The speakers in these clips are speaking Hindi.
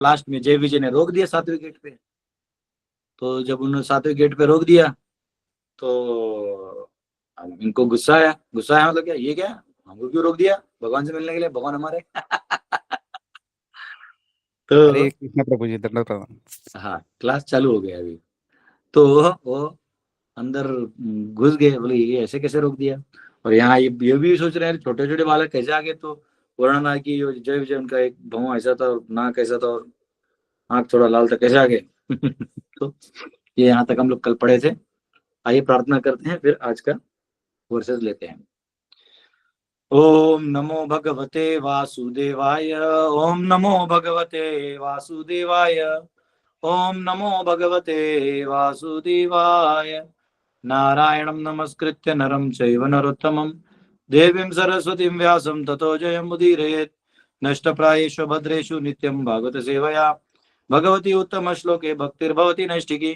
लास्ट में जय विजय ने रोक दिया 7वें गेट पे। तो जब उन्होंने 7वें गेट पे रोक दिया तो इनको गुस्सा आया। गुस्सा आया मतलब क्या, ये क्या, हमको क्यों रोक दिया भगवान से मिलने के लिए, भगवान हमारे। तो हरे कृष्ण प्रभु जी, दंडवत प्रणाम। हाँ, क्लास चालू हो गया अभी। तो वो अंदर घुस गए, बोले ये ऐसे कैसे रोक दिया। और यहाँ ये भी सोच रहे हैं छोटे छोटे बालक कैसे आ गए। तो वर्णन है कि जय विजय उनका एक भौं ऐसा था और नाक ऐसा था और आंख थोड़ा लाल था, कैसे आ गए। तो ये यहाँ तक हम लोग कल पढ़े थे। आइए प्रार्थना करते हैं, फिर आज का वर्सेस लेते हैं। ओम नमो भगवते वासुदेवाय। ओम नमो भगवते वासुदेवाय। ओम नमो भगवते वासुदेवाय। नारायणं नमस्कृत्य नरं चैव नरोत्तमं देवीं सरस्वतीं व्यासं ततो जयमुदीरयेत्। नष्टप्रायेषु भद्रेषु नित्यं भागवत सेवया भगवती उत्तम श्लोके भक्तिर्भवति नैष्ठिकी।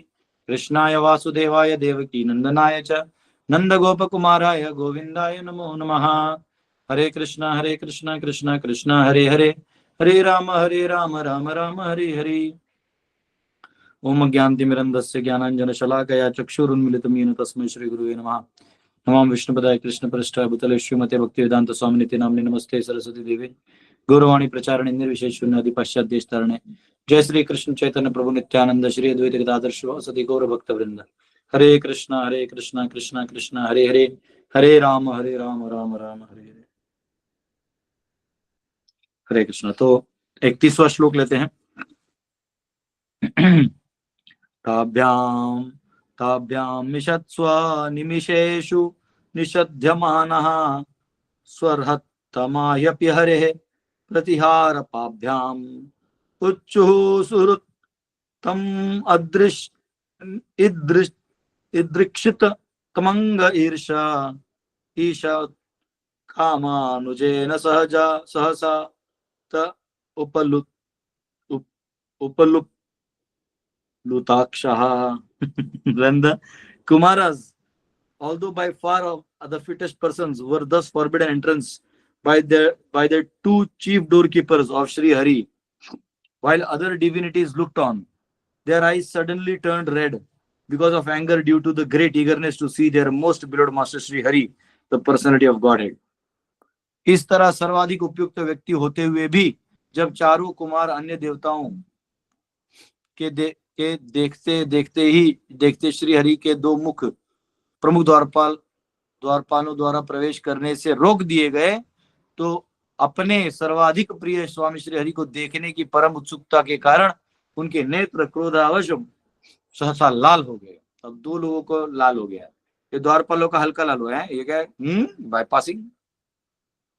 कृष्णाय वासुदेवाय देवकी नंदनाय च नंदगोपकुमाराय गोविंदाय नमो नमः। हरे कृष्णा कृष्णा कृष्णा हरे हरे, हरे राम राम राम हरे हरे। ओम ज्ञानतिमिरन्धस्य ज्ञानाञ्जनशलाकया चक्षुरुन्मिलितं येन तस्मै श्रीगुरुवे नमः। नमामि विष्णुपदाय कृष्णपृष्ठाय भूतले श्रीमते भक्तिवेदांत स्वामिनिति नाम्ने नमस्ते सरस्वती देवे गौरवाणी प्रचारणे निर्विशेष शून्यादि पाश्चात्य देश तारणे। जय श्री कृष्ण चैतन्य प्रभु नित्यानंद श्री अद्वैत गदाधर शिवासदि गौर भक्त वृंद। हरे कृष्णा कृष्णा कृष्णा हरे हरे, हरे राम राम राम हरे हरे। हरे कृष्णा। तो 31वां श्लोक लेते हैं। ताभ्याम ताभ्याम निषत्स्व निमिषेषु निषध्यमानः स्वर्हत्तमाह्यपि हरेः प्रतिहार पाभ्याम उच्चुः सुहृत्तम अदृश इदृश इदृक्षित तमंग ईर्षा ईशा कामानुजेन सहजा सहसा त उपलुत उपलुप Lutakshaha. When the Kumaras, although by far of the fittest persons, were thus forbidden entrance by their two chief doorkeepers of Sri Hari, while other divinities looked on, their eyes suddenly turned red because of anger due to the great eagerness to see their most beloved master Sri Hari, the personality of Godhead. इस तरह सर्वाधिक उपयुक्त व्यक्ति होते हुए भी जब चारों कुमार अन्य देवताओं के देखते श्री हरि के दो मुख प्रमुख द्वारपालों द्वारा प्रवेश करने से रोक दिए गए, तो अपने सर्वाधिक प्रिय स्वामी श्री हरि को देखने की परम उत्सुकता के कारण उनके नेत्र क्रोधावश सहसा लाल हो गए। अब दो लोगों को लाल हो गया। ये द्वारपालों का हल्का लाल हुआ है, ये क्या है, बाईपासिंग।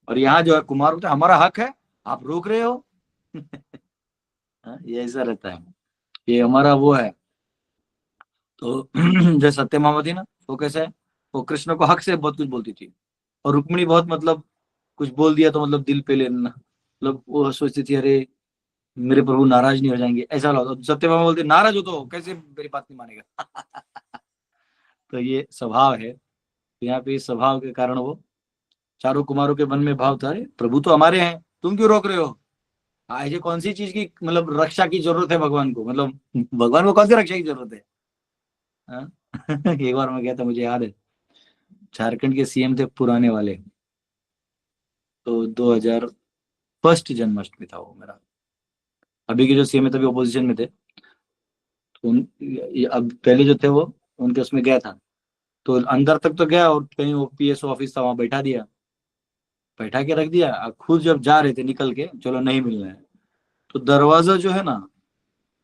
और यहाँ जो है कुमार होता है, हमारा हक है, आप रोक रहे हो। ये ऐसा रहता है, ये हमारा वो है। तो जैसे सत्यभामा थी ना, वो कैसे है, वो कृष्ण को हक से बहुत कुछ बोलती थी। और रुक्मिणी बहुत मतलब कुछ बोल दिया तो मतलब दिल पे लेना, मतलब वो सोचती थी अरे मेरे प्रभु नाराज नहीं हो जाएंगे, ऐसा होता। सत्यभामा बोलती नाराज हो तो कैसे मेरी बात नहीं मानेगा। तो ये स्वभाव है। तो यहाँ पे इस स्वभाव के कारण वो चारों कुमारों के मन में भाव था, अरे प्रभु तो हमारे हैं, तुम क्यों रोक रहे हो। ऐसे कौन सी चीज की मतलब रक्षा की जरूरत है भगवान को, मतलब भगवान को कौन सी रक्षा की जरूरत है। हाँ? एक बार मैं गया था, मुझे याद है, झारखंड के सीएम थे पुराने वाले। तो 2001 जन्माष्टमी था वो मेरा। अभी के जो सीएम है तभी ओपोजिशन में थे। तो अब पहले जो थे वो उनके उसमें गया था। तो अंदर तक तो गया और कहीं वो पीएस ऑफिस था, वहां बैठा दिया, बैठा के रख दिया। खुद जब जा रहे थे निकल के, चलो नहीं मिलना है, तो दरवाजा जो है ना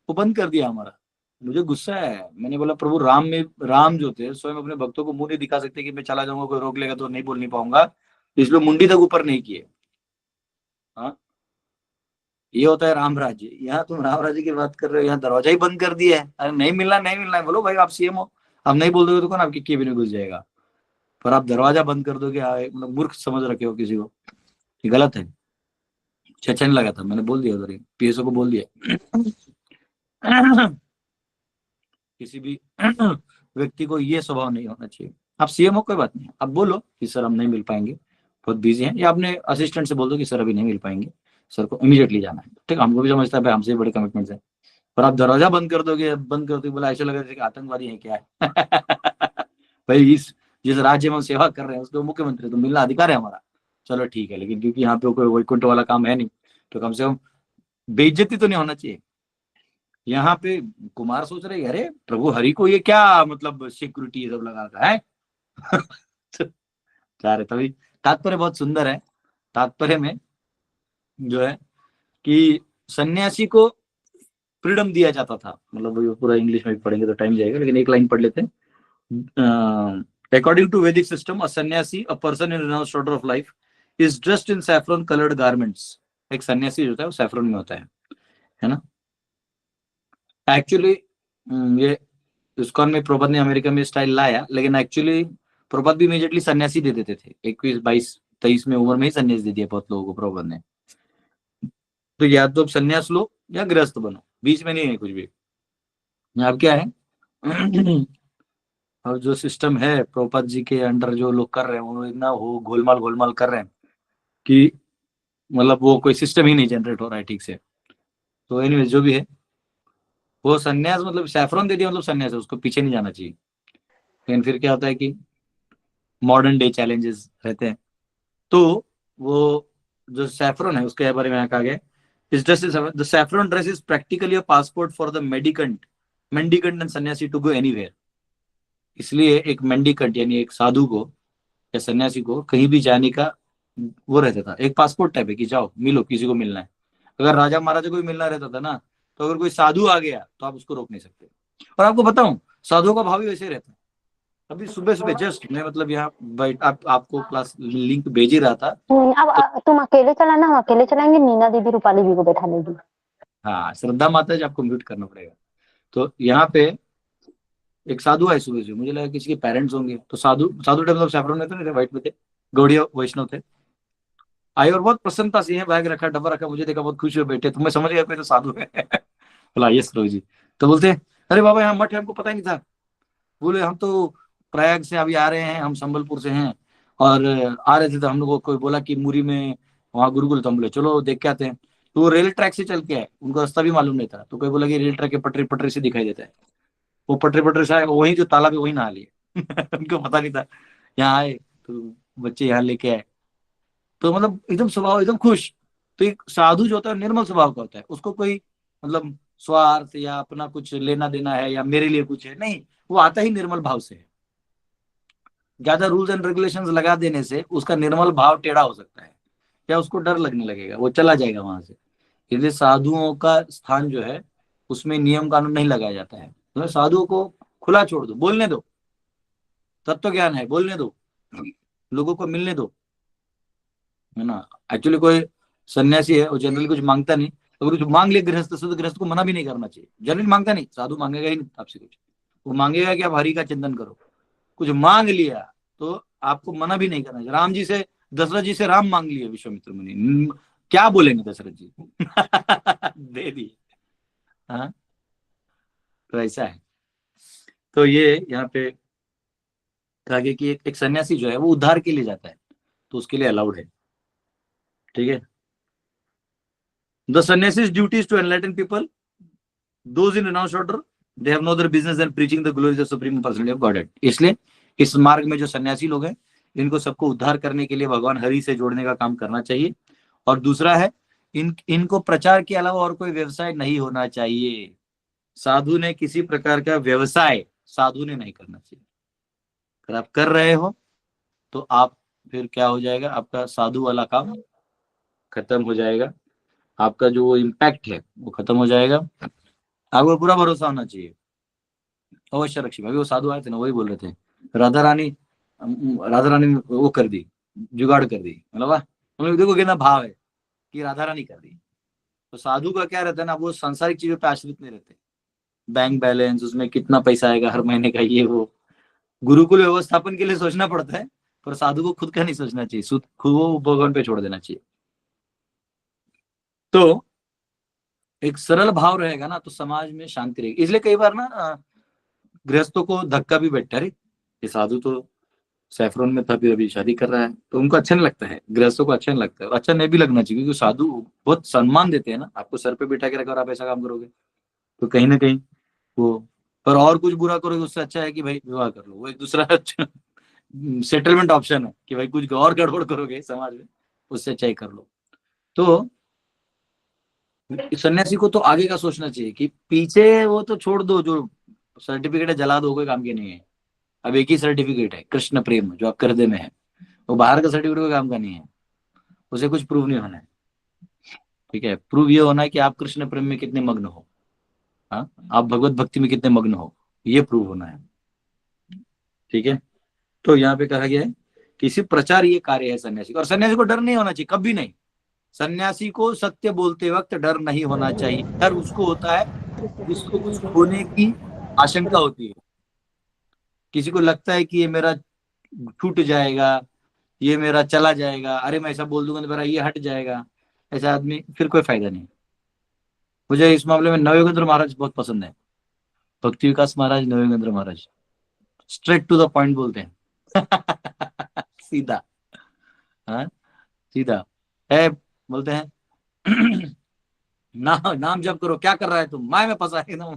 वो बंद कर दिया हमारा। मुझे गुस्सा है, मैंने बोला प्रभु राम जो थे स्वयं अपने भक्तों को मुंह नहीं दिखा सकते कि मैं चला जाऊंगा, कोई रोक लेगा तो नहीं बोल नहीं पाऊंगा, इसलिए मुंडी तक ऊपर नहीं किए। हाँ, ये होता है राम राज्य। यहाँ तुम राम राज्य की बात कर रहे हो, यहाँ दरवाजा ही बंद कर दिया है। अरे नहीं मिलना, नहीं मिलना है, बोलो भाई आप सीएम हो, आप नहीं बोल दोगे तो कौन आपके केबिन में घुस जाएगा। पर आप दरवाजा बंद कर दोगे, मतलब मूर्ख समझ रखे हो किसी को, ये गलत है। अच्छा नहीं लगा था, मैंने बोल दिया उधर ही, पीएसओ को बोल दिया। किसी भी व्यक्ति को ये स्वभाव नहीं होना चाहिए। आप सीएम हो कोई बात नहीं, आप बोलो कि सर हम नहीं मिल पाएंगे, बहुत बिजी हैं, या अपने असिस्टेंट से बोल दो कि सर अभी नहीं मिल पाएंगे, सर को इमीडिएटली जाना है। ठीक, हमको भी समझता है भाई हमसे बड़े कमिटमेंट्स है, पर आप दरवाजा बंद कर दोगे, बंद कर दोगे, बोला ऐसा लग रहा है कि आतंकवादी है क्या है। भाई इस जिस राज्य में हम सेवा कर रहे हैं उसको मुख्यमंत्री तो मिलना अधिकार है हमारा। चलो ठीक है, लेकिन क्योंकि यहाँ पे कोई वैकुंठ वाला काम है नहीं, तो कम से कम बेइज्जती तो नहीं होना चाहिए। यहाँ पे कुमार सोच रहे अरे प्रभु हरि को ये क्या मतलब सिक्योरिटी सब लगा रखा है। क्या रहे तभी, तात्पर्य बहुत सुंदर है। तात्पर्य में जो है कि सन्यासी को फ्रीडम दिया जाता था, मतलब वो पूरा इंग्लिश में पढ़ेंगे तो टाइम जाएगा, लेकिन एक लाइन पढ़ लेते हैं। अकॉर्डिंग टू वैदिक सिस्टम, अ सन्यासी, a person in renounced order of life, is dressed in saffron coloured garments. एक सन्यासी जो होता है वो सैफरन में होता है ना। एक्चुअली ये इस्कॉन में प्रभुपाद ने अमेरिका में स्टाइल लाया, लेकिन एक्चुअली प्रभुपाद भी इमीडिएटली सन्यासी दे देते थे, 21, 22, 23 में उम्र में ही सन्यास दे दिया बहुत लोगों को प्रभुपाद ने। तो या तो सन्यास लो या गृहस्थ बनो, बीच में नहीं है कुछ भी। अब क्या है, और जो सिस्टम है प्रभुपाद जी के अंडर जो लोग कर रहे हैं वो इतना वो गोलमाल कर रहे हैं कि मतलब वो कोई सिस्टम ही नहीं जनरेट हो रहा है ठीक से। तो एनीवेज जो भी है, वो सन्यास मतलब सैफरन दे दिया मतलब सन्यास है, उसको पीछे नहीं जाना चाहिए। लेकिन फिर क्या होता है कि मॉडर्न डे चैलेंजेस रहते हैं, तो वो जो सैफरन है उसके बारे में यहाँ कहा गया, इस dress is the saffron dress is practically a passport for the mendicant and sannyasi to go anywhere. इसलिए एक मेंडिकंट यानी एक साधु को या सन्यासी को कहीं भी जाने का वो रहता था, एक पासपोर्ट टाइप है कि जाओ मिलो, किसी को मिलना है। अगर राजा महाराजा को भी मिलना रहता था ना, तो अगर कोई साधु आ गया तो आप उसको रोक नहीं सकते। और आपको बताऊं, साधुओं का भाव भी वैसे ही रहता है। अभी सुबह सुबह जस्ट मैं मतलब यहाँ आपको क्लास लिंक भेज ही रहा था। अब तुम अकेले चलाना, हम अकेले चलाएंगे, नीना दीदी रूपाली जी को बैठा लेगी। हाँ, श्रद्धा माता जी आपको म्यूट करना पड़ेगा। तो यहाँ पे एक साधु आए सुबह से, मुझे लगा किसी के पेरेंट्स होंगे, तो साधु साधु टाइप मतलब सैफरन में तो नहीं थे, व्हाइट में थे, गौड़िया वैष्णव थे। आए और बहुत प्रसन्नता से बैग रखा, डब्बा रखा, मुझे देखा बहुत खुश हुए बैठे, तो मैं समझ गया कोई तो साधु है। बोला यस प्रभु जी। तो बोलते अरे बाबा यहाँ मठ है, हमको पता ही नहीं था। बोले हम तो प्रयाग से अभी आ रहे हैं, हम संबलपुर से हैं, और आ रहे थे तो हम लोग को कोई बोला कि मुरी में वहाँ गुरुकुल, तो हम बोले चलो देख के आते हैं। तो वो रेल ट्रैक से चल के आए, उनको रास्ता भी मालूम नहीं था, तो कोई बोला कि रेल ट्रैक के पटरी पटरी से दिखाई देता है। वो पटरी पटरी से आए, वही जो तालाब है वही नहा लिए। उनको पता नहीं था। यहाँ आए तो बच्चे यहाँ लेके आए, तो मतलब एकदम स्वभाव एकदम खुश। तो एक साधु जो होता है निर्मल स्वभाव का होता है, उसको कोई मतलब स्वार्थ या अपना कुछ लेना देना है या मेरे लिए कुछ है नहीं, वो आता ही निर्मल भाव से है। ज्यादा रूल्स एंड रेगुलेशंस लगा देने से उसका निर्मल भाव टेढ़ा हो सकता है, या उसको डर लगने लगेगा, वो चला जाएगा वहां से। इसलिए साधुओं का स्थान जो है उसमें नियम कानून नहीं लगाया जाता है। तो साधुओं को खुला छोड़ दो, बोलने दो, तत्व ज्ञान है, बोलने दो, लोगों को मिलने दो, है ना। एक्चुअली कोई सन्यासी है वो जनरली कुछ मांगता नहीं, तो अगर कुछ मांग ले गृहस्थ से तो गृहस्थ को मना भी नहीं करना चाहिए। जनरली मांगता नहीं, साधु मांगेगा ही नहीं आपसे कुछ, वो मांगेगा कि आप हरि का चिंतन करो। कुछ मांग लिया तो आपको मना भी नहीं करना चाहिए। राम जी से, दशरथ जी से राम मांग लिए विश्वामित्र मुनि, क्या बोलेंगे दशरथ जी। दे दी। हाँ, तो ऐसा है। तो ये यहाँ पे कहा गया कि एक सन्यासी जो है वो उद्धार के लिए जाता है, तो उसके लिए अलाउड है। ठीक है, the sannyasis duties to enlighten people, those in renounced order, they have no other business than preaching the glories of supreme personality of Godhead। इसलिए इस मार्ग में जो सन्यासी लोग हैं, इनको सबको उद्धार करने के लिए भगवान हरि से जोड़ने का काम करना चाहिए। और दूसरा है, इनको प्रचार के अलावा और कोई व्यवसाय नहीं होना चाहिए। साधु ने किसी प्रकार का व्यवसाय साधु ने नहीं करना चाहिए। अगर आप कर रहे हो तो आप फिर क्या हो जाएगा, आपका साधु वाला काम खत्म हो जाएगा, आपका जो इम्पैक्ट है वो खत्म हो जाएगा। आपको पूरा भरोसा होना चाहिए। अवश्य रक्षी भाई, वो साधु आए थे ना, वही बोल रहे थे राधा रानी, राधा रानी वो कर दी, जुगाड़ कर दी, मतलब वाह, तुम देखो कितना भाव है कि राधा रानी कर दी। तो साधु का क्या रहता है ना, वो सांसारिक चीजों पे आश्रित नहीं रहते। बैंक बैलेंस, उसमें कितना पैसा आएगा हर महीने का, ये वो गुरुकुल व्यवस्थापन के लिए सोचना पड़ता है, पर साधु को खुद का नहीं सोचना चाहिए, खुद वो भगवान पे छोड़ देना चाहिए। तो एक सरल भाव रहेगा ना तो समाज में शांति रहेगी। इसलिए कई बार ना गृहस्थों को धक्का भी बैठता है, अरे ये साधु तो सैफरोन में था, फिर अभी शादी कर रहा है, तो उनको अच्छा नहीं लगता है, गृहस्थों को अच्छा नहीं लगता है, अच्छा नहीं भी लगना चाहिए, क्योंकि साधु बहुत सम्मान देते हैं ना, आपको सर पे बिठा के रखा और आप ऐसा काम करोगे तो कहीं ना कहीं वो, पर और कुछ बुरा करोगे उससे अच्छा है कि भाई विवाह कर लो, वो एक दूसरा सेटलमेंट ऑप्शन है कि भाई कुछ और गड़बड़ करोगे समाज में, उससे अच्छा ही कर लो। तो सन्यासी को तो आगे का सोचना चाहिए कि पीछे वो तो छोड़ दो, जो सर्टिफिकेट है जला दो, कोई काम के नहीं है। अब एक ही सर्टिफिकेट है, कृष्ण प्रेम, जो आपके हृदय में है, वो बाहर का सर्टिफिकेट कोई काम का नहीं है, उसे कुछ प्रूव नहीं होना है। ठीक है, प्रूव ये होना है कि आप कृष्ण प्रेम में कितने मग्न हो, हाँ, आप भगवत भक्ति में कितने मग्न हो, ये प्रूव होना है। ठीक है, तो यहाँ पे कहा गया है किसी प्रचार ये कार्य है सन्यासी का, और सन्यासी को डर नहीं होना चाहिए, कभी नहीं। सन्यासी को सत्य बोलते वक्त डर नहीं होना चाहिए। डर उसको होता है जिसको कुछ खोने की आशंका होती है, किसी को लगता है कि ये मेरा छूट जाएगा, ये मेरा चला जाएगा, अरे मैं ऐसा बोल दूंगा तो मेरा ये हट जाएगा, ऐसा आदमी फिर कोई फायदा नहीं। मुझे इस मामले में नवयोगेंद्र महाराज बहुत पसंद है, भक्ति विकास महाराज, नवयोगेंद्र महाराज, स्ट्रेट टू द पॉइंट बोलते हैं। सीधा, हाँ, सीधा है, बोलते हैं नाम जप करो, क्या कर रहा है तुम, माय में फंसा है एकदम।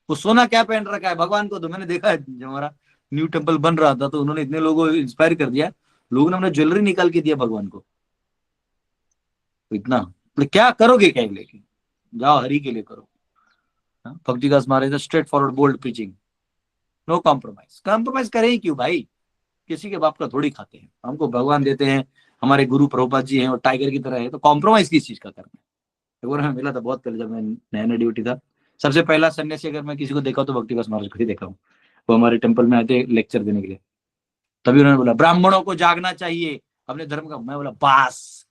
वो सोना क्या पहन रखा है भगवान को, तो मैंने देखा है जब हमारा न्यू टेम्पल बन रहा था तो उन्होंने इतने लोगों को इंस्पायर कर दिया, लोगों ने अपना ज्वेलरी निकाल के दिया भगवान को। तो इतना, तो क्या करोगे, क्या लेके जाओ, हरि के लिए करो। हाँ? Bhakti Das Maharaj straight forward bold preaching, no compromise, compromise करें ही क्यों भाई, किसी के बाप का थोड़ी खाते हैं, हमको भगवान देते हैं, हमारे गुरु प्रभुपाद जी हैं और टाइगर की तरह है, तो कॉम्प्रोमाइज किस चीज का करना है। एक बार हमें मिला था बहुत पहले, जब मैं नया नया ड्यूटी था, सबसे पहला सन्यासी अगर मैं किसी को देखा तो भक्ति दास महाराज को ही देखा हूँ। वो हमारे टेम्पल में आए थे लेक्चर देने के लिए, तभी उन्होंने बोला ब्राह्मणों को जागना चाहिए अपने धर्म का, मैं बोला बास।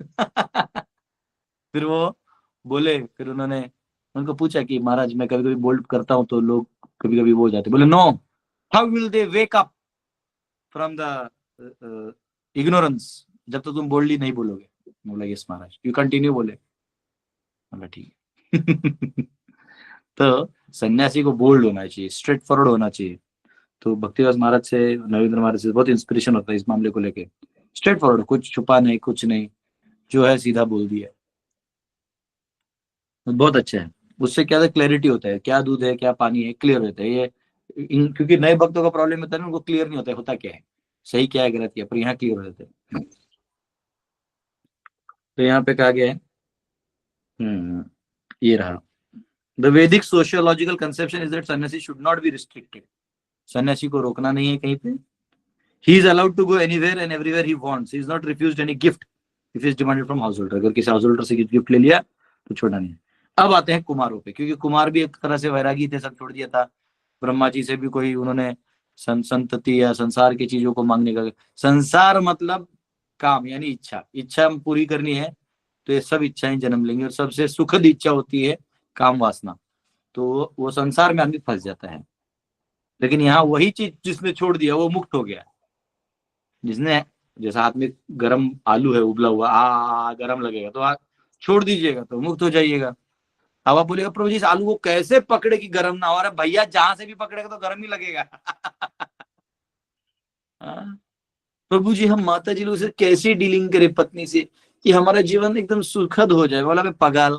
फिर वो बोले, फिर उन्होंने उनको पूछा कि महाराज मैं कभी कभी बोल्ड करता हूँ तो लोग कभी कभी वो हो जाते, बोले no, how will they wake up from the ignorance, जब तक तुम बोल्डली नहीं बोलोगे। बोला यस महाराज, यू कंटिन्यू, बोले, बोला ठीक है। तो सन्यासी को बोल्ड होना चाहिए, स्ट्रेट फॉरवर्ड होना चाहिए। तो भक्तिदास महाराज से, नरेंद्र महाराज से बहुत इंस्पिरेशन होता है इस मामले को लेके, स्ट्रेट फॉरवर्ड, कुछ छुपा नहीं, कुछ नहीं, जो है सीधा बोल दिया, बहुत अच्छा है। उससे क्या क्लैरिटी होता है, क्या दूध है क्या पानी है, क्लियर होता है ये। क्योंकि नए भक्तों का प्रॉब्लम होता है ना, उनको क्लियर नहीं होता क्या है, सही क्या है गलत क्या, पर यहाँ क्लियर हो जाता है। तो यहाँ पे कहा गया है, ये रहा, the Vedic sociological conception is that sannyasi should not be restricted, सन्यासी को रोकना नहीं है कहीं पे, he is allowed to go anywhere and everywhere he wants, he is not refused any gift if is demanded from householder, अगर किसी हाउस होल्डर से गिफ्ट ले लिया तो छोड़ना नहीं है। अब आते हैं कुमारों पे, क्योंकि कुमार भी एक तरह से वैरागी थे, सब छोड़ दिया था, ब्रह्मा जी से भी कोई उन्होंने संतति या संसार की चीजों को मांगने का, संसार मतलब काम यानी इच्छा, इच्छा पूरी करनी है तो ये सब इच्छाएं जन्म लेंगी, और सबसे सुखद इच्छा होती है काम वासना, तो वो संसार में आदमी फंस जाता है। लेकिन यहाँ वही चीज जिसने छोड़ दिया वो मुक्त हो गया, जिसने, जैसा हाथ में गरम आलू है उबला हुआ, गरम लगेगा तो छोड़ दीजिएगा तो मुक्त हो जाइएगा। अब आप बोलेगा प्रभु जी इस आलू को कैसे पकड़े कि गरम ना हो, रहा भैया जहां से भी पकड़ेगा तो गरम ही लगेगा। हाँ? प्रभु जी हम माता जी लोग से कैसे डीलिंग करें पत्नी से कि हमारा जीवन एकदम सुखद हो जाए, बोला मैं पगाल।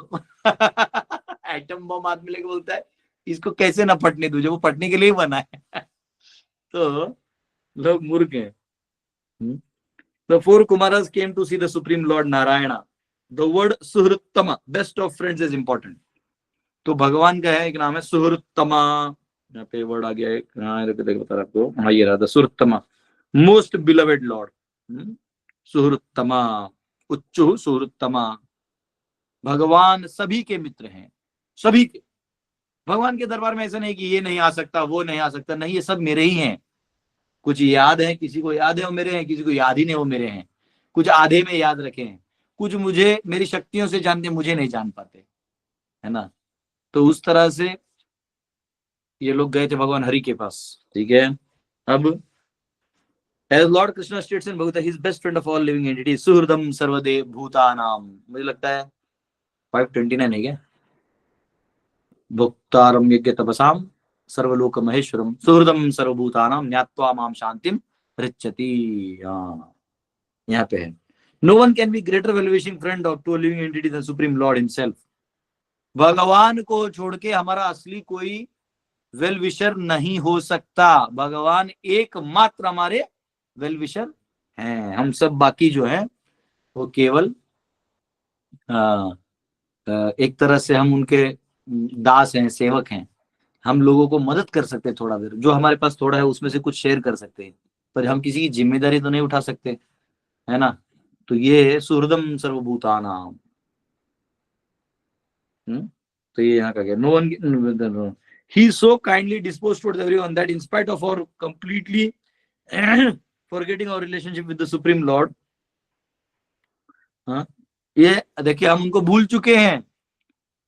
एटम बम आदमी लेके बोलता है इसको कैसे ना पटने दूं, जो वो पटने के लिए ही बना है। तो लोग मूर्ख हैं। The four Kumaras came to see the Supreme Lord Narayana. The word Suhruttama, best of friends, is important. तो भगवान का है एक नाम है सुहृत्तमा, यहाँ पे वर्ड आ गया है, बता रहा आपको, हाँ ये रहा, सुहृत्तमा, मोस्ट बिलवेड लॉर्ड, सुहृत्तमा, उच्चु सुहृत्तमा, भगवान सभी के मित्र हैं, सभी के। भगवान के दरबार में ऐसा नहीं कि ये नहीं आ सकता वो नहीं आ सकता, नहीं, ये सब मेरे ही हैं। कुछ याद है, किसी को याद है वो मेरे हैं, किसी को याद ही नहीं वो मेरे हैं, कुछ आधे में याद रखे हैं, कुछ मुझे मेरी शक्तियों से जानते, मुझे नहीं जान पाते, है ना। तो उस तरह से ये लोग गए थे भगवान हरि के पास। ठीक है, अब as lord Krishna states in Bhagavat his best friend of all living entity सुहृदम सर्वदेव भूतानाम, मुझे लगता है 529 है क्या, भुक्तारम यज्ञ तपसाम सर्वलोक महेश्वरम सुहृदम सर्वभूतानाम ज्ञात्वा माम शांतिम रिच्यति। हाँ, यहाँ पे है, no one can be greater well wishing friend of to living entity the supreme lord himself. भगवान को छोड़ के हमारा असली कोई वेल विशर नहीं हो सकता। भगवान एकमात्र हमारे वेल विशर हैं। हम सब बाकी जो है वो केवल एक तरह से हम उनके दास हैं, सेवक हैं। हम लोगों को मदद कर सकते हैं, थोड़ा देर जो हमारे पास थोड़ा है उसमें से कुछ शेयर कर सकते हैं, पर हम किसी की जिम्मेदारी तो नहीं उठा सकते, है ना। तो ये सुहृदम सर्वभूतानाम। तो ये यहाँ का क्या, no one he so kindly dispose towards everyone that in spite of our completely forgetting our relationship with the supreme Lord. हाँ, ये देखिए, हम उनको भूल चुके हैं,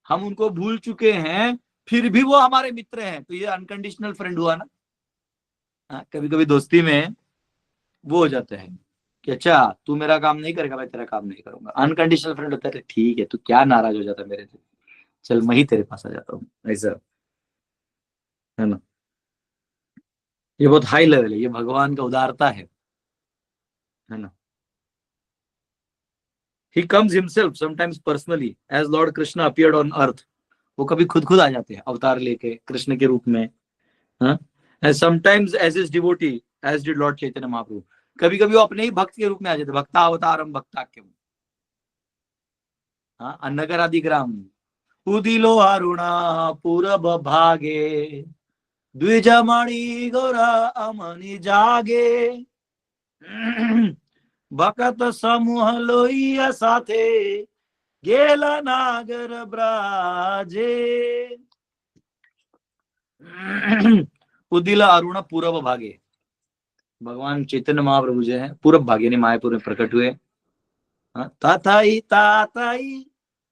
हम उनको भूल चुके हैं, फिर भी वो हमारे मित्र हैं। तो ये अनकंडीशनल फ्रेंड हुआ ना। कभी कभी दोस्ती में वो हो जाता है कि अच्छा तू मेरा काम नहीं करेगा, मैं तेरा काम नहीं करूंगा। अनकंडीशनल फ्रेंड होता है, ठीक है, तू क्या नाराज हो जाता है मेरे से, चल मैं ही तेरे पास आ जाता हूँ, ऐसा, है ना। ये बहुत हाई लेवल है, ये भगवान का उदारता है ना। He comes himself sometimes personally as Lord Krishna appeared on earth. वो कभी खुद खुद आ जाते हैं अवतार लेके कृष्ण के रूप में। Sometimes as is devotee as did lord Chaitanya Mahaprabhu. कभी कभी वो अपने ही भक्त के रूप में आ जाते, भक्ता अवतारम भक्ताख्यम। नगर आदिग्राम उदिलो अरुणा पूरब भागे द्विजमणि गौरा अमनि जागे भकत समूह लोइया साथे गेला नागर ब्राजे। उदिला अरुण पूरब भागे, भगवान चैतन्य महाप्रभु जो है पूरब भागे ने मायापुर में प्रकट हुए। ताताई ताताई,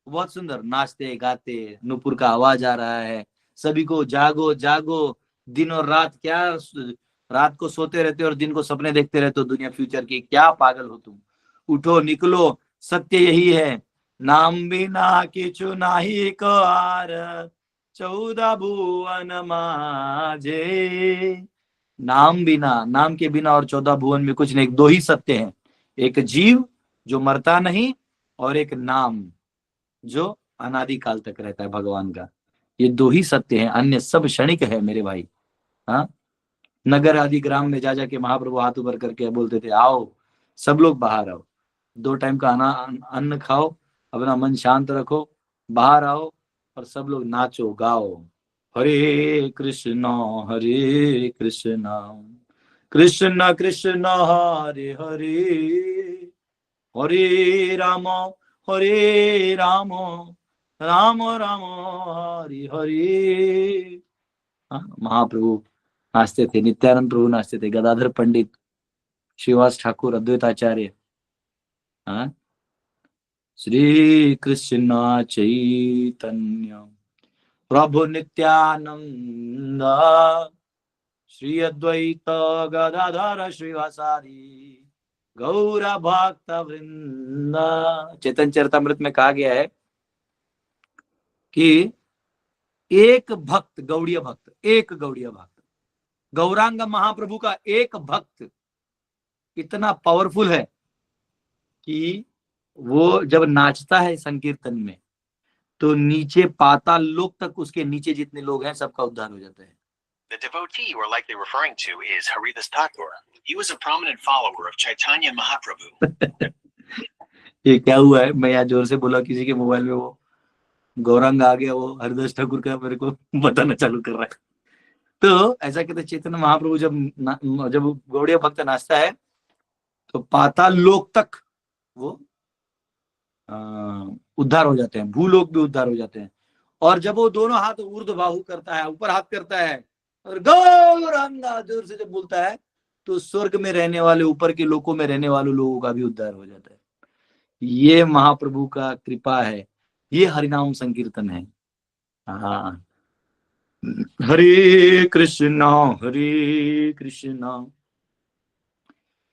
बहुत सुंदर नाचते गाते, नुपुर का आवाज आ रहा है, सभी को जागो जागो, दिन और रात क्या, रात को सोते रहते हो और दिन को सपने देखते रहते हो दुनिया फ्यूचर की, क्या पागल हो तुम, उठो निकलो, सत्य यही है, नाम बिना किचु नाही को आर 14 भुवन माजे। नाम बिना, नाम के बिना और 14 भुवन में कुछ नहीं, दो ही सत्य हैं, एक जीव जो मरता नहीं और एक नाम जो अनादि काल तक रहता है भगवान का। ये दो ही सत्य हैं, अन्य सब क्षणिक है मेरे भाई। हाँ, नगर आदि ग्राम में जा जाके महाप्रभु हाथ ऊपर करके बोलते थे, आओ सब लोग बाहर आओ, 2 टाइम का अन्न खाओ, अपना मन शांत रखो, बाहर आओ और सब लोग नाचो गाओ, हरे कृष्णा हरे कृष्णा कृष्ण कृष्ण हरे हरे हरे राम राम राम हरे हरे। महाप्रभु नाचते थे, नित्यानंद प्रभु नाचते थे, गदाधर पंडित, श्रीवास ठाकुर, अद्वैत आचार्य। श्री कृष्ण चैतन्य प्रभु नित्यानंद श्री अद्वैत गदाधर श्रीवासादि गौर भक्त वृंद। चैतन्य चरितमृत में कहा गया है कि एक भक्त, गौड़ीय भक्त, एक गौड़ीय भक्त, गौरांग महाप्रभु का एक भक्त इतना पावरफुल है कि वो जब नाचता है संकीर्तन में तो नीचे पाताल लोक तक, उसके नीचे जितने लोग हैं सबका उद्धार हो जाता है। The devotee you are likely referring to is Haridas Thakur. He was a prominent follower of Chaitanya Mahaprabhu. ये क्या हुआ है, मैं यहाँ जोर से बोला किसी के मोबाइल में, वो गौरांग आ गया, वो हरिदास ठाकुर का मेरे को बताना चालू कर रहा है। तो ऐसा कहते चैतन्य महाप्रभु जब गौड़ीय भक्त नाचता है तो पाताल लोक तक वो उद्धार हो जाते हैं, भूलोक भी उद्धार हो जाते हैं। और जब वो दोनों हाथ ऊर्ध्व बाहु करता है, ऊपर हाथ करता है और गौरांगा जोर से जब बोलता है तो स्वर्ग में रहने वाले, ऊपर के लोकों में रहने वाले लोगों का भी उद्धार हो जाता है। ये महाप्रभु का कृपा है, ये हरिनाम संकीर्तन है। हाँ, हरे कृष्णा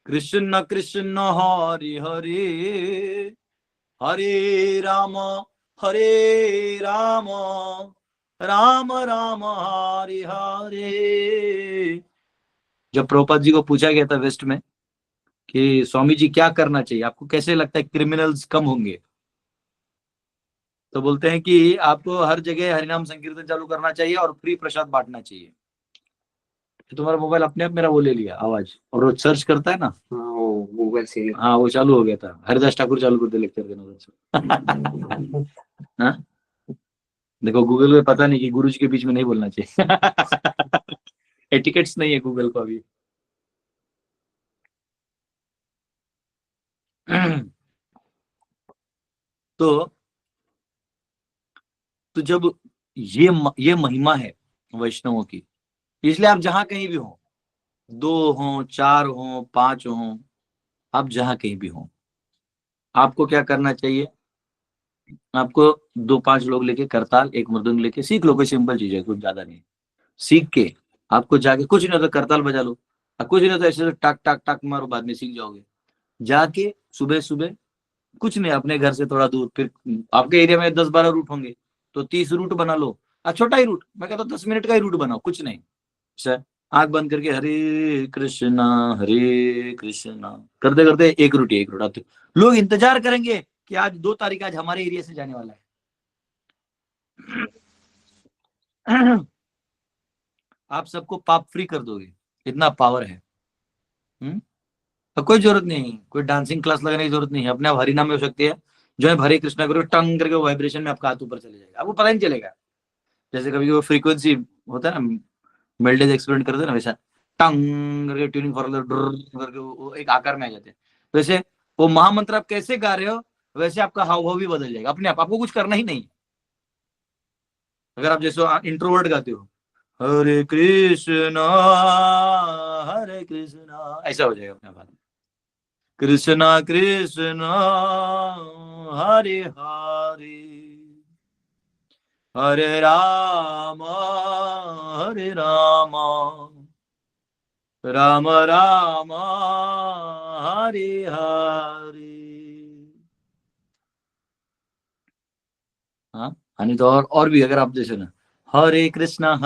कृष्ण कृष्ण हरे हरे हरे राम राम राम हरे हरे जब प्रभुपाद जी को पूछा गया था वेस्ट में कि स्वामी जी क्या करना चाहिए, आपको कैसे लगता है क्रिमिनल्स कम होंगे, तो बोलते हैं कि आपको हर जगह हरिनाम संकीर्तन चालू करना चाहिए और फ्री प्रसाद बांटना चाहिए। तो तुम्हारा मोबाइल अपने आप मेरा वो ले लिया आवाज, और वो सर्च करता है ना, हाँ वो गूगल से। हाँ वो चालू हो गया था। हरिदास ठाकुर चालू कर दे लेक्चर देना उधर से। हाँ? देखो गूगल में पता नहीं कि गुरु जी के बीच में नहीं बोलना चाहिए। एटिकेट्स नहीं है गूगल को अभी। तो जब ये महिमा है वैष्णवों की, इसलिए आप जहां कहीं भी हो, 2 हो 4 हो 5 हो, आप जहां कहीं भी हो, आपको क्या करना चाहिए, आपको 2-5 लोग लेके करताल, एक मृदंग लेके सीख लो। कोई सिंपल चीज है, कुछ ज्यादा नहीं। सीख के आपको जाके, कुछ नहीं तो करताल बजा लो, और कुछ नहीं तो ऐसे टाक टाक टाक मारो, बाद में सीख जाओगे। जाके सुबह सुबह, कुछ नहीं, अपने घर से थोड़ा दूर, फिर आपके एरिया में 10-12 रूट होंगे तो 30 रूट बना लो, और छोटा ही रूट, मैं कहता हूँ 10 मिनट का ही रूट बनाओ, कुछ नहीं सर। आंख बंद करके हरे कृष्णा करते करते एक रूट आते, लोग इंतजार करेंगे कि आज 2 तारीख, आज हमारे एरिया से जाने वाला है। आप सबको पाप फ्री कर दोगे, इतना पावर है। और कोई जरूरत नहीं, कोई डांसिंग क्लास लगाने की जरूरत नहीं है, अपने आप हरिनाम में हो सकती है। जो है हरे कृष्णा करो, टंग करके वाइब्रेशन में आपका हाथ ऊपर चले जाएगा, आपको पता ही नहीं चलेगा। जैसे कभी वो फ्रीक्वेंसी होता है ना, मेल्डेज एक्सपेरिमेंट करते हैं ना, वैसा टंग करके ट्यूनिंग फॉर्मूला करके वो एक आकार में आ जाते हैं। वैसे वो महामंत्र आप कैसे गा रहे हो, वैसे आपका हाव भाव भी बदल जाएगा अपने आप, आपको कुछ करना ही नहीं। अगर आप जैसे इंट्रोवर्ट गाते हो, हरे कृष्णा ऐसा हो जाएगा अपने आप। कृष्णा कृष्णा हरे हरे, हरे राम राम राम हरे हरे। हाँ, नहीं तो और भी अगर आप जैसे ना, हरे कृष्णा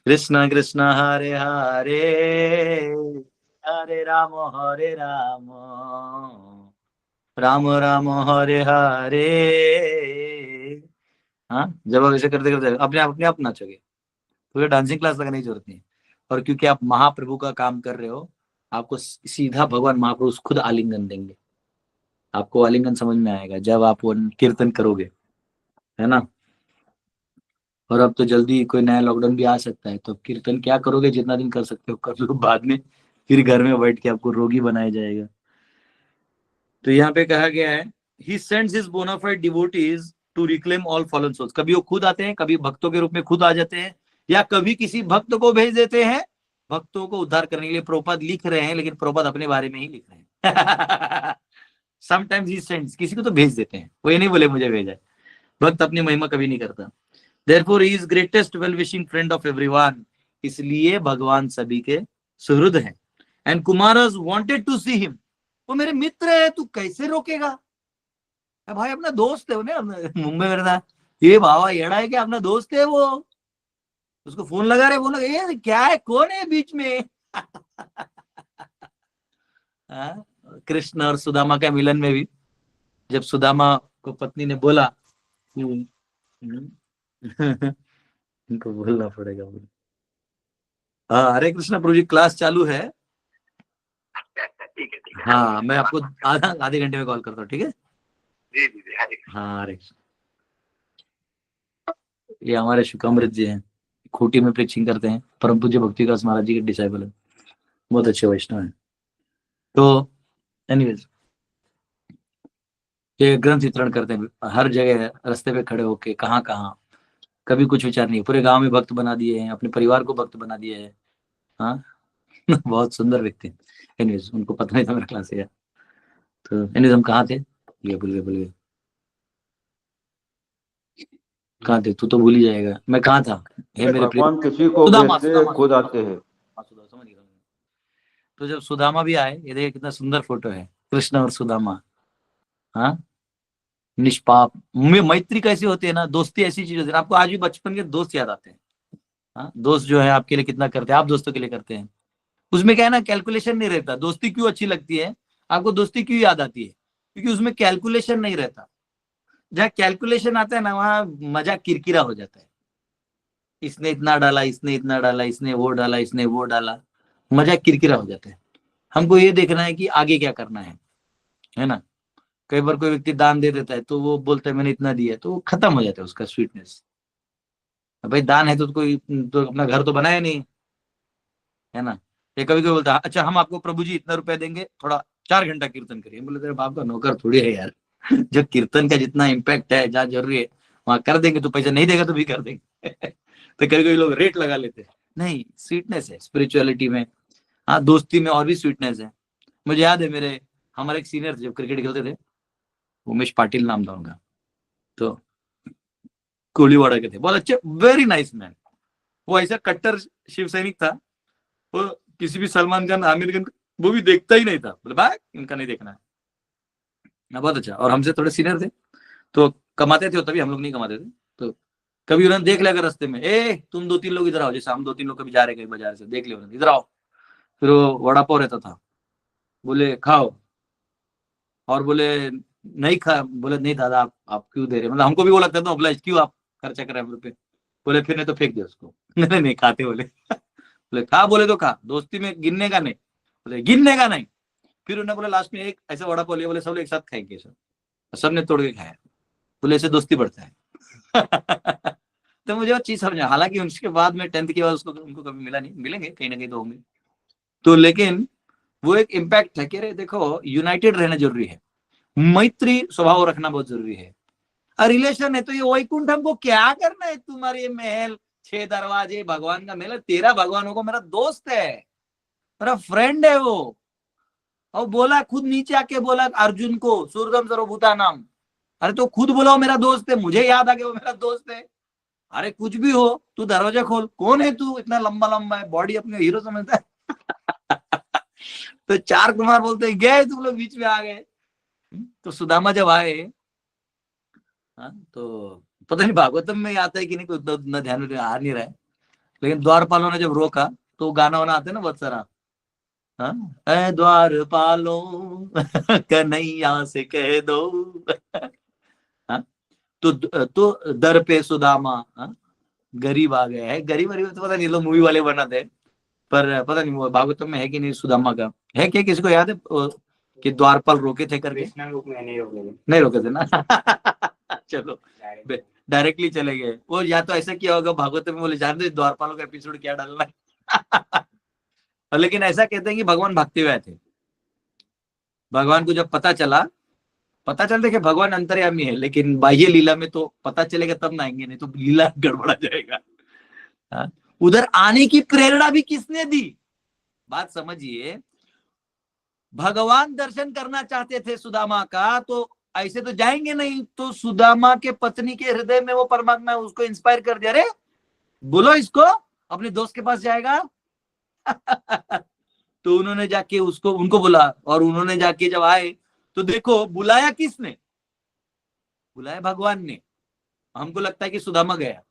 कृष्णा कृष्णा हरे हरे, हरे राम राम राम हरे हरे। हाँ, जब आप ऐसे करते करते अपने आप नाचोगे, तो डांसिंग क्लास लगाने की जरूरत नहीं। और क्योंकि आप महाप्रभु का काम कर रहे हो, आपको सीधा भगवान महाप्रभु खुद आलिंगन देंगे। आपको आलिंगन समझ में आएगा जब आप वो कीर्तन करोगे, है ना। और अब तो जल्दी कोई नया लॉकडाउन भी आ सकता है, तो कीर्तन क्या करोगे, जितना दिन कर सकते हो कर लो, बाद में फिर घर में बैठ के आपको रोगी बनाया जाएगा। तो यहाँ पे कहा गया है, he sends his bona fide devotees to reclaim all fallen souls। कभी वो खुद आते हैं, कभी भक्तों के रूप में खुद आ जाते हैं, या कभी किसी भक्त को भेज देते हैं भक्तों को उद्धार करने के लिए। प्रभुपाद लिख रहे हैं, लेकिन प्रभुपाद अपने बारे में ही लिख रहे हैं। समटाइम्स ही सेंड्स, किसी को तो भेज देते हैं, वो ये नहीं बोले मुझे भेजा है। भक्त अपनी महिमा कभी नहीं करता। Therefore he is greatest well wishing friend of everyone। इसलिए भगवान सभी के सुहृद हैं। And Kumaras wanted to see him। वो मेरे मित्र है, तू कैसे रोकेगा भाई, अपना दोस्त है वो ना। मुंबई में रहता, ये बाबा येड़ा है क्या, अपना दोस्त है वो। उसको फोन लगा रहे, फोन लगा, ये क्या है, कौन है बीच में। कृष्ण और सुदामा का मिलन में भी, जब सुदामा को पत्नी ने बोला, इनको बोलना पड़ेगा। हाँ, हरे कृष्णा प्रभु जी, क्लास चालू है। ठीक है। हाँ, मैं आपको आधे घंटे में कॉल करता हूँ, ठीक है। जी जी जी, हरे हाँ, हरे कृष्ण। ये हमारे शुकामृत जी हैं, खूंटी में प्रीचिंग करते हैं, परम पूज्य भक्ति विकास महाराज जी के डिसाइबल है, बहुत अच्छे वैष्णव हैं। तो एनीवेज, ये ग्रंथ वितरण करते हैं हर जगह, रास्ते पे खड़े होके, कहाँ कहाँ, कभी कुछ विचार नहीं। पूरे गांव में भक्त बना दिए हैं, अपने परिवार को भक्त बना दिए हैं। हाँ। बहुत सुंदर व्यक्ति। एनीवेज, उनको पता नहीं था मेरा क्लास है। तो एनीवेज, हम कहाँ थे, भूल गए कहाँ थे, तू तो भूल ही जाएगा, मैं कहाँ था। हे मेरे प्रिय, भगवान किसी को सुदामा भेजते सुदामा खुद आते हैं। समझ गया। तो जब सुदामा भी आए, ये देखिए कितना सुंदर फोटो है, कृष्ण और सुदामा। हाँ, निष्पाप में मैत्री कैसी होती है ना, दोस्ती ऐसी चीज होती है, आपको आज भी बचपन के दोस्त याद आते हैं। हाँ, दोस्त जो है आपके लिए कितना करते हैं, आप दोस्तों के लिए करते हैं। उसमें क्या है ना, कैलकुलेशन नहीं रहता। दोस्ती क्यों अच्छी लगती है आपको, दोस्ती क्यों याद आती है, क्योंकि उसमें कैलकुलेशन नहीं रहता। जहाँ कैलकुलेशन आता है ना, वहां मजा किरकिरा हो जाता है। इसने इतना डाला, इसने इतना डाला, इसने वो डाला, इसने वो डाला, मजा किरकिरा हो जाता है। हमको ये देखना है कि आगे क्या करना है ना। कई बार कोई व्यक्ति दान दे देता है तो वो बोलता है मैंने इतना दिया, तो वो खत्म हो जाता है उसका स्वीटनेस। भाई दान है तो कोई तो अपना घर तो बनाया नहीं, है ना। ये कभी कभी बोलता है अच्छा हम आपको प्रभु जी इतना रुपया देंगे, थोड़ा 4 घंटा कीर्तन करिए। बोले तेरे बाप का नौकर थोड़ी है यार। जो कीर्तन का जितना इम्पैक्ट है, जहाँ जरूरी है वहां कर देंगे, तो पैसा नहीं देगा तो भी कर देंगे। तो कभी कभी लोग रेट लगा लेते हैं। नहीं, स्वीटनेस है स्पिरिचुअलिटी में। हाँ, दोस्ती में और भी स्वीटनेस है। मुझे याद है मेरे हमारे एक सीनियर थे, जब क्रिकेट खेलते थे, उमेश पाटिल नाम था उनका। तो कोलीवाड़ा के थे, बहुत अच्छे, वेरी नाइस मैन। वो ऐसा कट्टर शिव सैनिक था, वो किसी भी सलमान खान, आमिर खान वो भी देखता ही नहीं था। बोले भाई इनका नहीं देखना है। बहुत अच्छा। और हमसे थोड़े सीनियर थे, तो कमाते थे, तभी हम लोग नहीं कमाते थे। तो कभी उन्होंने देख लिया रास्ते में, ए तुम 2-3 लोग इधर आओ, जैसे हम 2-3 लोग कभी जा रहे कहीं बाजार से, देख लिया उन्होंने, इधर आओ। फिर वो वड़ा पाव रहता था, बोले खाओ, और बोले नहीं खा, बोले नहीं दादा आप क्यों दे रहे, मतलब हमको भी वो लगता था बोला क्यों आप खर्चा कर रहे हैं हम लोग पे। बोले फिर नहीं तो फेंक दे उसको। नहीं नहीं खाते, बोले। बोले खा, बोले तो खा, दोस्ती में गिनने का नहीं, बोले गिनने का नहीं। फिर उन्होंने बोला लास्ट में एक ऐसा वड़ा पाव लिया, बोले सब लोग एक साथ खाएंगे सब, सबने तोड़ के खाया। बोले ऐसे दोस्ती बढ़ता है। तो मुझे वो चीज समझा, हालांकि उसके बाद में 10th के बाद उसको उनको कभी मिला नहीं, मिलेंगे कहीं ना कहीं तो होंगे। तो लेकिन वो एक इम्पैक्ट है कि अरे देखो यूनाइटेड रहना जरूरी है, मैत्री स्वभाव रखना बहुत जरूरी है। रिलेशन है तो ये वैकुंठम को क्या करना है, तुम्हारे ये महल 6 दरवाजे, भगवान का महल है, तेरा भगवान होगा, मेरा दोस्त है, मेरा फ्रेंड है वो। और बोला खुद नीचे आके बोला अर्जुन को, सूर्यम सर्वभूता नाम। अरे तो खुद बोला वो मेरा दोस्त है, मुझे याद आ गया वो मेरा दोस्त है। अरे कुछ भी हो, तू दरवाजा खोल, कौन है तू, इतना लंबा लंबा है, बॉडी अपने हीरो समझता है। तो 4 कुमार बोलते गए, तुम लोग बीच में आ गए। तो सुदामा जब आए, हाँ, तो पता नहीं भागवतम में आता है कि नहीं, कोई उतना ध्यान में आ नहीं रहा है। लेकिन द्वारपालों ने जब रोका तो गाना वाना आते हैं ना बहुत सारा, हाँ, ऐ द्वारपालों कन्हैया से कह दो। हाँ, तो दर पे सुदामा, हाँ, गरीब आ गया है। गरीब गरीब तो पता नहीं, लोग मूवी वाले बनाते हैं, पर पता नहीं वो भागवतम में है कि नहीं सुदामा का। है क्या, किसी को याद है कि द्वारपाल रोके थे करके? नहीं रोके थे ना। चलो, डायरेक्टली चले गए वो, या तो ऐसा किया होगा भागवतम में, बोले जान दो द्वारपालों का एपिसोड क्या डालना है। लेकिन ऐसा कहते हैं कि भगवान भागते हुए आए थे। भगवान को जब पता चल देखिए भगवान अंतर्यामी है, लेकिन बाह्य लीला में तो पता चलेगा तब ना आएंगे, नहीं तो लीला गड़बड़ा जाएगा। हाँ? उधर आने की प्रेरणा भी किसने दी, बात समझिए। भगवान दर्शन करना चाहते थे सुदामा का, तो ऐसे तो जाएंगे नहीं, तो सुदामा के पत्नी के हृदय में वो परमात्मा उसको इंस्पायर कर दिया, अरे बोलो इसको अपने दोस्त के पास जाएगा। तो उन्होंने जाके उसको उनको बोला, और उन्होंने जाके जब आए तो देखो बुलाया किसने, बुलाया भगवान ने। हमको लगता है कि सुदामा गया।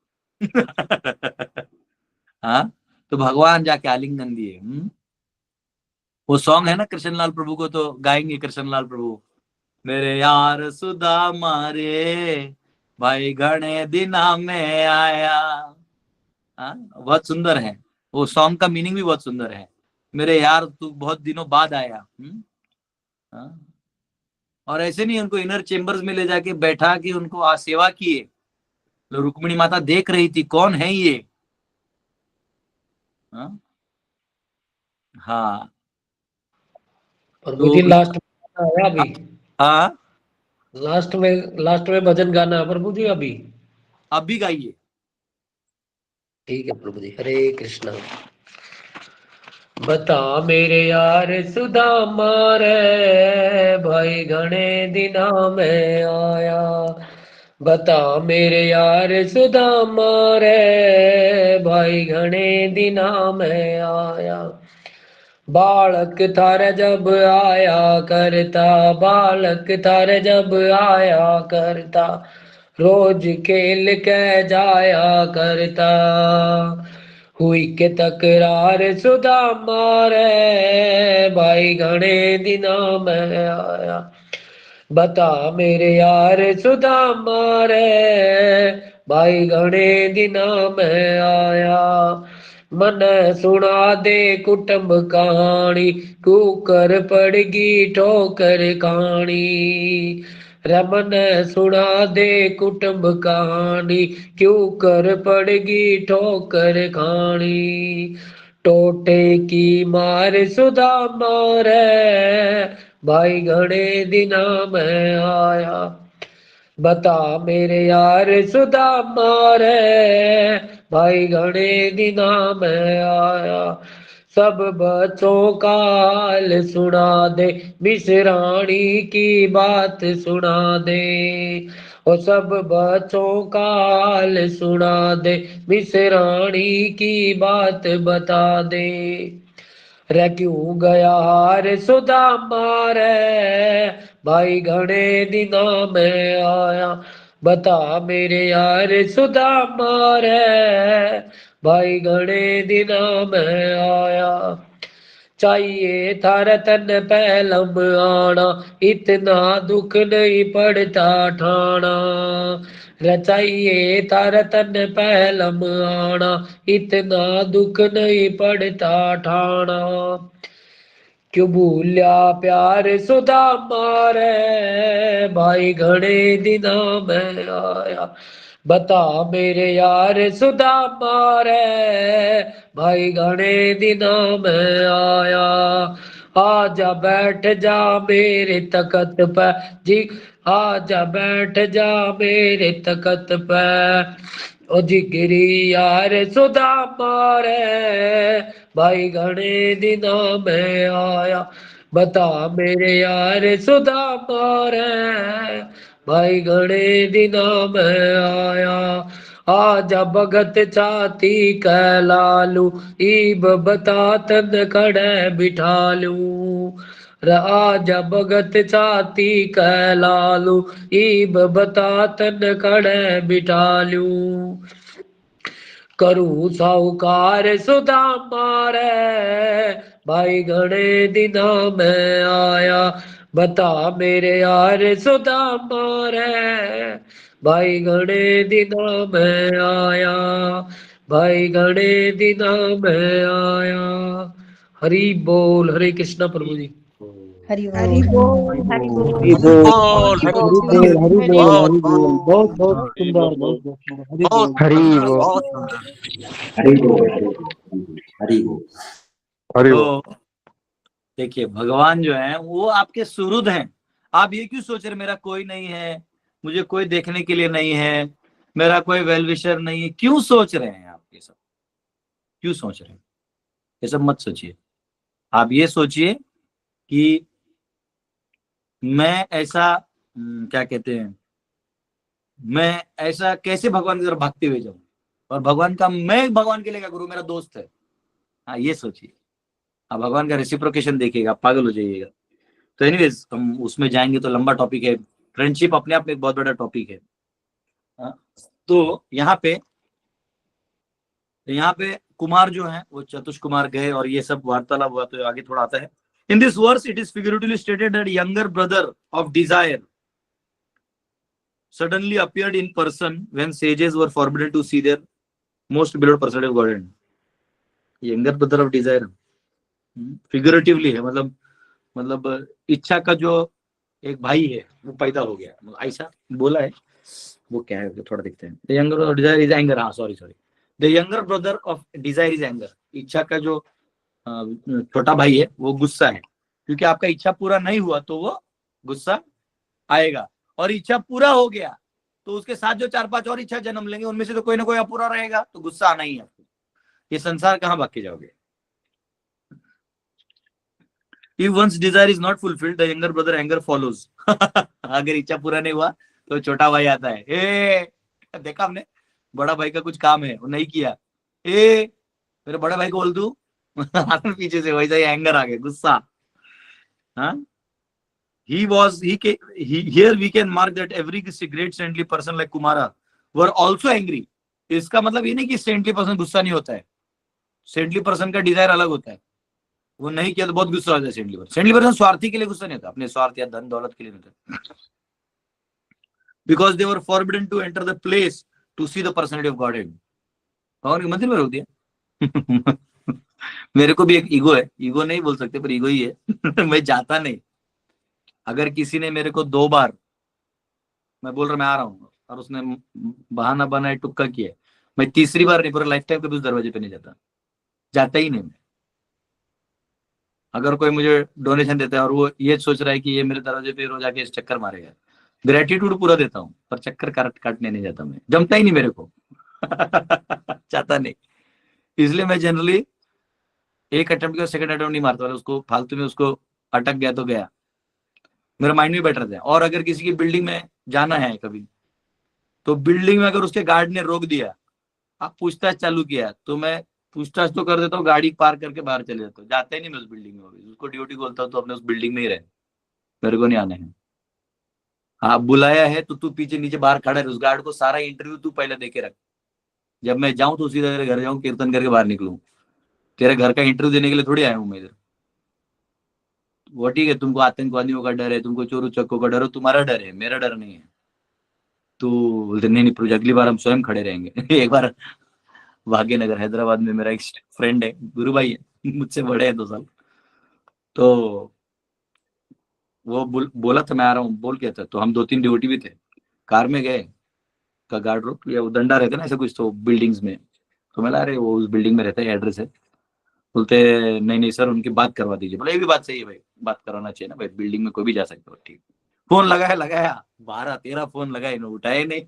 हाँ, तो भगवान जाके आलिंगन दिए। वो सॉन्ग है ना कृष्णलाल प्रभु को, तो गाएंगे कृष्णलाल प्रभु, मेरे यार सुदामा रे, भाई घने दिना में आया। हाँ, बहुत सुंदर है। वो सॉन्ग का मीनिंग भी बहुत सुंदर है, मेरे यार तू बहुत दिनों बाद आया। हाँ? और ऐसे नहीं, उनको इनर चेम्बर्स में ले जाके बैठा के उनको सेवा किए। रुक्मिणी माता देख रही थी कौन है ये। हाँ, हाँ, प्रभु तो जी लास्ट में आया अभी, हाँ, लास्ट में भजन गाना है प्रभु जी अभी। आप भी गाइए। ठीक है प्रभु जी, हरे कृष्णा। बता मेरे यार सुदामा रे, भाई घने दिना में आया। बता मेरे यार सुदामा रे, भाई घने दिना में आया। बालक थारे जब आया करता, बालक थारे जब आया करता, रोज खेल के जाया करता। हुई के तकरार सुदामा रे, भाई घणे दिना में आया। बता मेरे यार सुदामा रे, भाई घणे दिना में आया। मन सुना दे कुटुंब कहानी, कुकर पड़गी ठोकर कहानी। रमन सुना दे कुटुंब कहानी, क्यों कर पड़गी ठोकर खानी। टोटे की मार सुदामा रे, भाई घणे दिना में आया। बता मेरे यार सुदामा रे, भाई घणे दिना में आया। सब बच्चों का हाल सुना दे, मिसरानी की बात सुना दे। और सब बच्चों का हाल सुना दे, मिसरानी की बात बता दे। रे क्यों गया रे सुदामा रे, भाई घणे दिना में आया। बता मेरे यार सुदामा रे, भाई घणे दिना में आया। चाहिए थारा तन पहलम आना, इतना दुख नहीं पड़ता ठाना। रचाइए तारा तन पहलम आना, इतना दुख नहीं पड़ता ठाना। क्यों भूलिया प्यार सुदामा रे, भाई घणे दिना में आया। बता मेरे यार सुदामा रे, भाई घणे दिना में आया। आजा बैठ जा मेरे तकत पे जी, आजा बैठ जा मेरे तकत पे। ओ जिगरी यार सुदामा रे, भाई घणे दिना में आया। बता मेरे यार सुदामा रे, भाई घणे दिना में आया। आजा भगत छाती कहलालू, ईब बता तन खड़े बिठालू। आजा भगत छाती कहलालू, ईब बता तन खड़े बिठालू। करूं साहूकार सुदामा रे, भाई घणे दिना में आया। बता मेरे यार सुदामा रे, भाई घणे दिना में आया। भाई घणे दिना में आया। हरि बोल। हरे कृष्णा प्रभु जी। हरि बोल हरि बोल हरि बोल, हरि बोल, हरि बोल बहुत बहुत बहुत सुंदर, बहुत बहुत सुंदर। हरि बोल। बहुत सुंदर, बहुत सुंदर। हरि बोल। तो देखिए भगवान जो है वो आपके सुहृद हैं। आप ये क्यों सोच रहे मेरा कोई नहीं है, मुझे कोई देखने के लिए नहीं है, मेरा कोई वेल विशर नहीं है, क्यों सोच रहे हैं आप ये सब? क्यों सोच रहे हैं? ये सब मत सोचिए। आप ये सोचिए कि मैं ऐसा क्या कहते हैं, मैं ऐसा कैसे भगवान की तरफ भागते हुए जाऊं, और भगवान का मैं भगवान के लिए क्या करूं, मेरा दोस्त है। हाँ ये सोचिए। आप भगवान का रेसिप्रोकेशन देखिएगा, पागल हो जाइएगा। तो एनीवेज हम उसमें जाएंगे तो लंबा टॉपिक है। फ्रेंडशिप अपने आप में एक बहुत बड़ा टॉपिक है। तो यहाँ पे कुमार जो है वो चतुष कुमार गए और ये सब वार्तालाप हुआ। तो आगे थोड़ा आता है। In this verse it is figuratively stated that younger brother of desire suddenly appeared in person when sages were forbidden to see their most beloved personality of Godhead. Younger brother of desire figuratively है, मतलब इच्छा का जो एक भाई है वो पैदा हो गया, ऐसा बोला है। वो क्या है थोड़ा देखते हैं। The younger brother of desire is anger. हाँ sorry The younger brother of desire is anger. इच्छा का जो छोटा भाई है वो गुस्सा है, क्योंकि आपका इच्छा पूरा नहीं हुआ तो वो गुस्सा आएगा, और इच्छा पूरा हो गया तो उसके साथ जो 4-5 और इच्छा जन्म लेंगे, उनमें से तो कोई ना कोई अपूरा रहेगा, तो गुस्सा आना ही है आपको। ये संसार कहाँ भाग के जाओगे? If one's desire is not fulfilled, the younger brother anger follows. अगर इच्छा पूरा नहीं हुआ तो छोटा भाई आता है। देखा हमने, बड़ा भाई का कुछ काम है वो नहीं किया, मेरे बड़े भाई को बोल दू पीछे से वैसा ही एंगर आ गया, गुस्सा। हाँ here we can mark that every great saintly person like Kumara were also angry. इसका मतलब ये नहीं कि saintly person गुस्सा नहीं होता है, सेंटली पर्सन का डिजायर अलग होता है, वो नहीं किया तो बहुत गुस्सा होता है सेंटली पर्सन। सेंटली पर्सन स्वार्थी के लिए गुस्सा नहीं होता, अपने स्वार्थ या धन दौलत के लिए नहीं होता, because they were forbidden to enter the place to see the personality of Godhead. भगवान के मंदिर में रोक दिया। मेरे को भी एक ईगो है, ईगो नहीं बोल सकते पर ईगो ही है। मैं जाता नहीं। अगर किसी ने मेरे को 2 बार, मैं बोल रहा मैं आ रहा हूँ, और उसने बहाना बनाए टुक्का किया, मैं तीसरी बार नहीं, पूरे लाइफ टाइम कभी उस दरवाजे पे नहीं जाता, जाता ही नहीं मैं। अगर कोई मुझे डोनेशन देता है और वो ये सोच रहा है कि ये मेरे दरवाजे पे रोज आके इस चक्कर मारेगा, ग्रेटिट्यूड पूरा देता हूँ, पर चक्कर काटने नहीं जाता मैं, जमता ही नहीं मेरे को। चाहता नहीं, इसलिए मैं जनरली एक अटेम्प्ट किया, सेकंड अटेम्प्ट नहीं मारता, उसको फालतू में, उसको अटक गया तो गया, मेरा माइंड भी बेटर था। और अगर किसी की बिल्डिंग में जाना है कभी, तो बिल्डिंग में अगर उसके गार्ड ने रोक दिया, आप पूछताछ चालू किया, तो मैं पूछताछ तो कर देता हूँ, गाड़ी पार्क करके बाहर चले जाता हूँ, जाता ही नहीं मैं उस बिल्डिंग में। उसको ड्यूटी बोलता हूँ तो अपने उस बिल्डिंग में ही रहे, मेरे को नहीं आने हैं। हाँ, बुलाया है तो तू पीछे नीचे बाहर खड़ा है, उस गार्ड को सारा इंटरव्यू तू पहले दे के रख, जब मैं जाऊं तो सीधा तेरे घर जाऊं, कीर्तन करके बाहर निकलूं। तेरे घर का इंटरव्यू देने के लिए थोड़ी आया हूं मैं इधर। वो ठीक है, तुमको आतंकवादियों का डर है, तुमको चोर उचक्कों का डर है, तुम्हारा डर है, मेरा डर नहीं है। तो बोलते नहीं नहीं प्रभु, अगली बार हम स्वयं खड़े रहेंगे। एक बार भाग्यनगर हैदराबाद में मेरा एक फ्रेंड है, गुरु भाई है, मुझसे बड़े हैं 2 साल, तो वो बोला था मैं आ रहा हूँ, बोल के था, तो हम 2-3 ड्यूटी भी थे, कार में गए, का गार्ड रोक या वो डंडा रहता है ना ऐसा कुछ, तो बिल्डिंग्स में, तो मैं ला रहे वो उस बिल्डिंग में रहता है, एड्रेस है। बोलते नहीं नहीं सर, उनकी बात करवा दीजिए। बोले ये भी बात सही है भाई, बात करवाना चाहिए ना भाई, बिल्डिंग में कोई भी जा सकता है। ठीक, फोन लगाया 12-13 फोन लगाए, इन्होंने उठाया नहीं।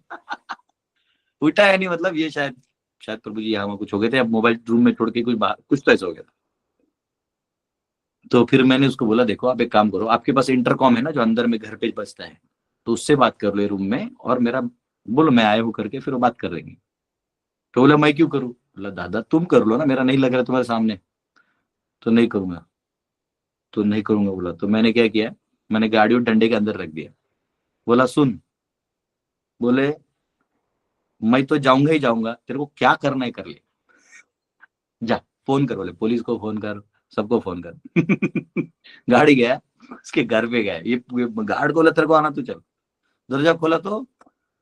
उठाया नहीं, मतलब ये शायद शायद प्रभु जी यहाँ कुछ हो गए थे, अब मोबाइल रूम में छोड़ के कुछ बाहर, कुछ तो ऐसा हो गया था। तो फिर मैंने उसको बोला देखो आप एक काम करो, आपके पास इंटरकॉम है ना जो अंदर में घर पे बजता है, तो उससे बात कर लो रूम में, और मेरा बोलो मैं आया हूँ करके, फिर वो बात कर लेंगे। तो बोला मैं क्यों करूँ? बोला दादा तुम कर लो ना, मेरा नहीं लग रहा तुम्हारे सामने, तो नहीं करूंगा, तो नहीं करूंगा बोला। तो मैंने क्या किया, मैंने गाड़ी और डंडे के अंदर रख दिया। बोला सुन, बोले मैं तो जाऊंगा ही जाऊंगा, तेरे को क्या करना है कर ले, जा फोन कर, बोले पुलिस को फोन कर, सबको फोन कर। गाड़ी गया, उसके घर पे गया, ये गार्ड को बोला तेरे को आना, तू चल। दरवाजा खोला तो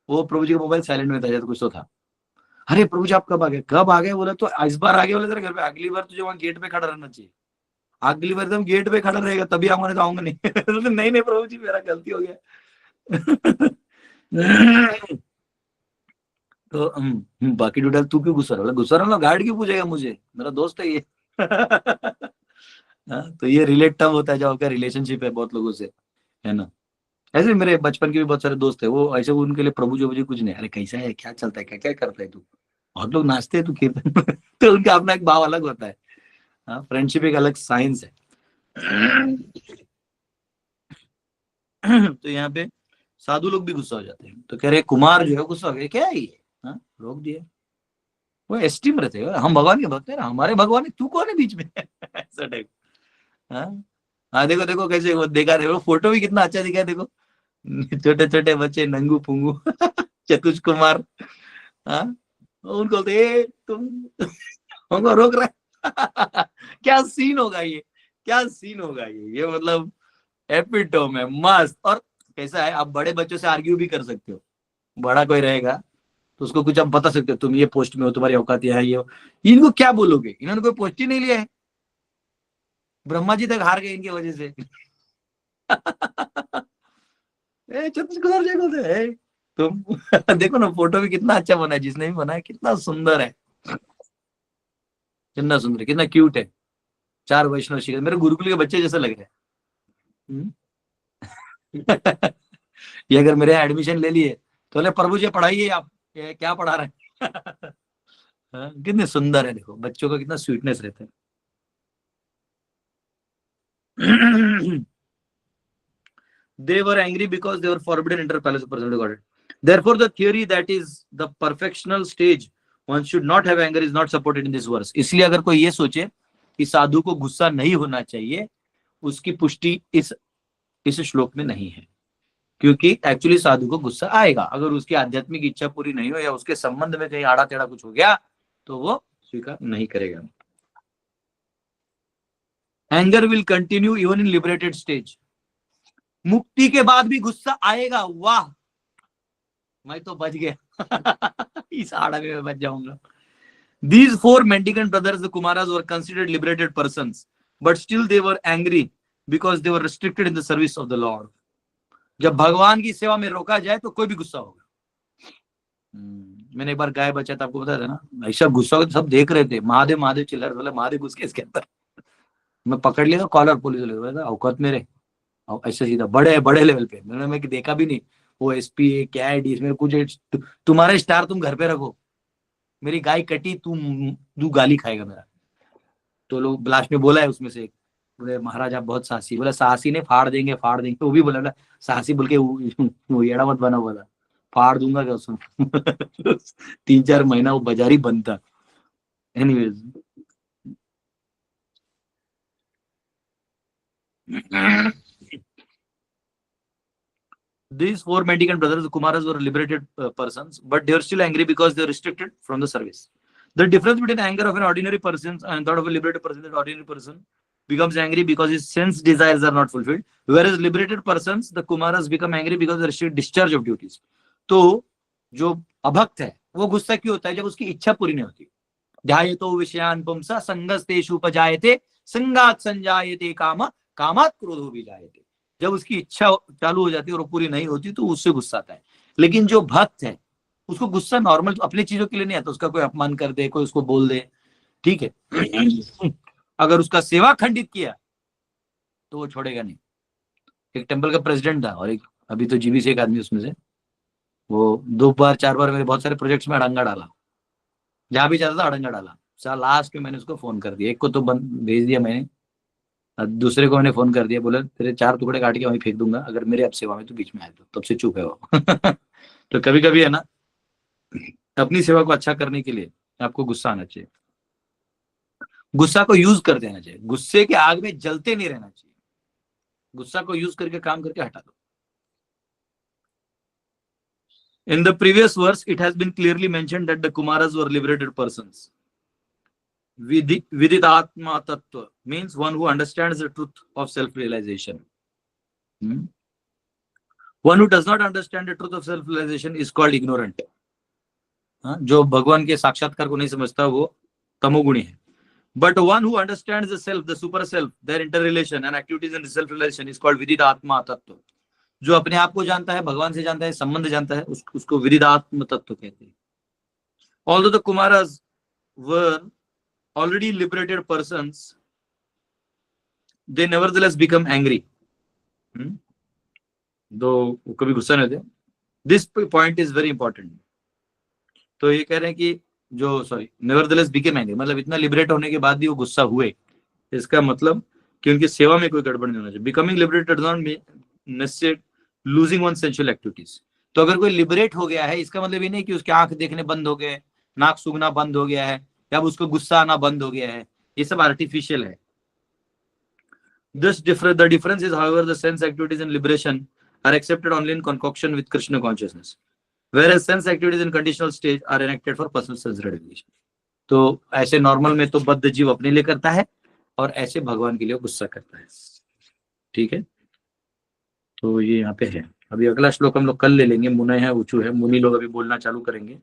वो प्रभु जी का मोबाइल साइलेंट में था, जैसे कुछ तो था। अरे प्रभु जी आप कब आ गए? कब आ गए? बोला तो इस बार आ गए। बोले तेरे घर पे, अगली बार तुझे वहां गेट पे खड़ा रहना चाहिए, अगली बार तुम गेट पे खड़ा रहेगा तभी आऊंगा, नहीं तो आऊंगा नहीं। नहीं नहीं प्रभु जी मेरा गलती हो गया। तो बाकी टोटल तू क्यों गुस्सा रहा? गुस्सा रहा, गार्ड क्यों पूछेगा मुझे, मेरा दोस्त है ये। हाँ, तो ये रिलेट तब होता है जब आपका रिलेशनशिप है बहुत लोगों से, है ना। ऐसे मेरे बचपन के भी बहुत सारे दोस्त है, वो ऐसे उनके लिए प्रभु जी कुछ नहीं, अरे कैसा है, क्या चलता है, क्या क्या करता है तू, बहुत लोग नाचते हैं तू कीर्तन। तो उनका अपना एक भाव अलग होता है। हाँ, फ्रेंडशिप एक अलग साइंस है। तो यहाँ पे साधु लोग भी गुस्सा हो जाते हैं, तो कह रहे कुमार जो है गुस्सा हो गया, क्या है ये, हाँ रोक दिया। वो एस्टीम रहते हैं, हम भगवान के भक्त हैं ना, हमारे भगवान है, तू कौन है बीच में? ऐसा टाइप। हाँ हाँ, देखो देखो कैसे वो देखा, देखो फोटो भी कितना अच्छा दिखा है, देखो छोटे छोटे बच्चे नंगू पुंगू। चतुष कुमार। हाँ, उनको बोलते ए, तुम हमको रोक रहा है। क्या सीन होगा ये, क्या सीन होगा ये मतलब एपिटोम है, मस्त। और कैसा है, आप बड़े बच्चों से आर्ग्यू भी कर सकते हो, बड़ा कोई रहेगा तो उसको कुछ आप बता सकते हो, तुम ये पोस्ट में हो, तुम्हारी औकात यह है, ये हो। इनको क्या बोलोगे, इन्होंने कोई पोस्ट ही नहीं लिया है, ब्रह्मा जी तक हार गए इनकी वजह से। छत्तीसगढ़ जगह से है तुम। देखो ना फोटो भी कितना अच्छा बना है, जिसने भी बनाया कितना सुंदर है, कितना सुंदर, कितना क्यूट है। 4 वैष्णव शिखर, मेरे गुरुकुल के बच्चे जैसे लग रहे हैं। ये अगर मेरे एडमिशन ले लिए तो बोले प्रभु जी पढ़ाइए आप, ये क्या पढ़ा रहे हैं। हाँ, कितने सुंदर है, देखो बच्चों का कितना स्वीटनेस रहता है। They were angry because they were forbidden enter palace of personal God. Therefore, the theory that is the perfectional stage, one should not have anger, is not supported in this verse. इसलिए अगर कोई ये सोचे कि साधु को गुस्सा नहीं होना चाहिए, उसकी पुष्टि इस श्लोक में नहीं है, क्योंकि एक्चुअली साधु को गुस्सा आएगा अगर उसकी आध्यात्मिक इच्छा पूरी नहीं हो या उसके संबंध में कहीं आड़ा टेढ़ा कुछ हो गया, तो वो स्वीकार नहीं करेगा। Anger will continue even in liberated stage. मुक्ति के बाद भी गुस्सा आएगा। वाह, मैं तो बच गया इस आड़ा में मैं बच जाऊंगा। These four mendicant brothers, the Kumaras, were considered liberated persons, but still they were angry because they were restricted in the service of the Lord. जब भगवान की सेवा में रोका जाए तो कोई भी गुस्सा होगा। मैंने एक बार गाय बचा था, आपको बताया था ना, ऐसा गुस्सा हो, सब देख रहे थे, महादेव महादेव चिल्ला रहे, बोले महादेव घुस के इसके अंदर। मैं पकड़ लिया कॉलर, पुलिस वाले, औकात मेरे ऐसा सीधा बड़े बड़े लेवल पे। मैंने देखा भी नहीं वो एसपी है क्या है, इसमें कुछ तुम्हारे स्टार तुम घर पे रखो, मेरी गाय कटी, तू गाली खाएगा मेरा। तो लोग लास्ट में बोला है उसमें से, बोले महाराज आप बहुत साहसी। बोला साहसी ने फाड़ देंगे फाड़ देंगे। वो भी बोला साहसी बोल के वो येड़ा मत बना, बोला फाड़ दूंगा क्या उसमें 3-4 महीना वो बाजारी बंद था। Anyways, these four mendicant brothers, the Kumaras, were liberated persons, but they were still angry because they were restricted from the service. The difference between anger of an ordinary person and that of a liberated person, that ordinary person becomes angry because his sense desires are not fulfilled, whereas liberated persons, the Kumaras, become angry because they receive discharge of duties. तो जो अभक्त है वो गुस्सा क्यों होता है? जब उसकी इच्छा पूरी नहीं होती। ध्यायतो विषयान् पुंसा संगस्तेषु उपजायते संगात् संजायते काम कामात् क्रोधो विजायते। जब उसकी इच्छा चालू हो जाती है और पूरी नहीं होती तो उससे गुस्सा आता है। लेकिन जो भक्त है उसको गुस्सा नॉर्मल अपनी चीजों के लिए नहीं आता, उसका कोई अपमान कर दे, कोई उसको बोल दे, ठीक है, अगर उसका सेवा खंडित किया तो वो छोड़ेगा नहीं। एक टेम्पल का प्रेसिडेंट था और एक अभी तो जीबी से एक आदमी, उसमें से वो 2 बार 4 बार मेरे बहुत सारे प्रोजेक्ट्स में अड़ंगा डाला, जहां भी जाता था अड़ंगा डाला। लास्ट में मैंने उसको फोन कर दिया, एक को तो भेज दिया मैंने, दूसरे को मैंने फोन कर दिया, बोला तेरे 4 टुकड़े काट के वहीं फेंक दूंगा अगर मेरे अब सेवा में तो बीच में आए तो। तब से चुप है वो तो कभी कभी है ना, अपनी सेवा को अच्छा करने के लिए आपको गुस्सा आना चाहिए, गुस्सा को यूज कर देना चाहिए, गुस्से के आग में जलते नहीं रहना चाहिए, गुस्सा को यूज करके काम करके हटा दो। In the previous verse, it has been clearly mentioned that the Kumaras were liberated persons. Viditatma tattva means one who understands the truth of self-realization. One who does not understand the truth of self-realization is called ignorant. जो भगवान के साक्षात्कार को नहीं समझता वो तमोगुणी है. But one who understands the self, the super self, their interrelation and activities in self-realization is called viditatma tattva. जो अपने आप को जानता है, भगवान से जानता है, संबंध जानता है, उसको विदितात्म तत्व कहते हैं. Although the Kumaras were already liberated persons, they nevertheless become angry. Though कभी गुस्सा नहीं होते. This point is very important. तो ये कह रहे हैं कि जो nevertheless became angry, मतलब इतना लिबरेट होने के बाद भी वो गुस्सा हुए, इसका मतलब कि उनकी सेवा में कोई गड़बड़ नहीं होना चाहिए. Becoming liberated does not mean necessarily losing one's sensual activities. तो अगर कोई लिबरेट हो गया है इसका मतलब ये नहीं कि उसके आंख देखने बंद हो गए, नाक सूंघना बंद हो गया है, या उसको गुस्सा आना बंद हो गया है. ये सब आर्टिफिशियल है. The difference is, however, the sense activities in liberation are accepted only in concoction with Krishna consciousness, whereas sense activities in conditional stage are enacted for personal sense gratification. तो ऐसे नॉर्मल में तो बद्ध जीव अपने लिए करता है और ऐसे भगवान के लिए गुस्सा करता है. ठीक है, तो ये यहाँ पे है. अभी अगला श्लोक हम लोग कल ले लेंगे. मुनय है, ऊंचू है, मुनि लोग अभी बोलना चालू करेंगे,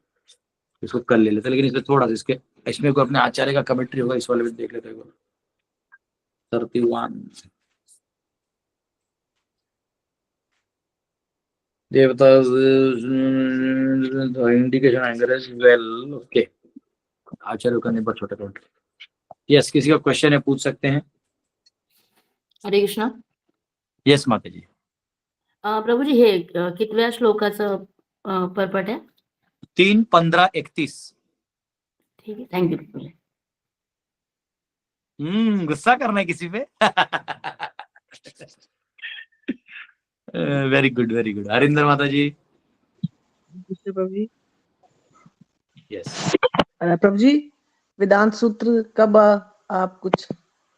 इसको कल ले लेते. लेकिन इसमें थोड़ा सा इसमें कोई अपने आचार्य का कमेंट्री होगा, इस वाले में देख लेते हैं. 31 देवता indication anger is well. Okay, आचार्य का निबर छोटा कमेंट्री. यस, किसी का क्वेश्चन है पूछ सकते हैं. हरे कृष्ण. यस माता जी. प्रभू जी, हे कितव्या श्लोकाचं परपट आहे? 3, 15, 31. ठीक है, थँक्यू प्रभू जी. गुस्सा करना है किसी पे. Very good, very good. Harinder माता जी. प्रभु जी. यस प्रभु जी, वेदांत सूत्र कब आप कुछ?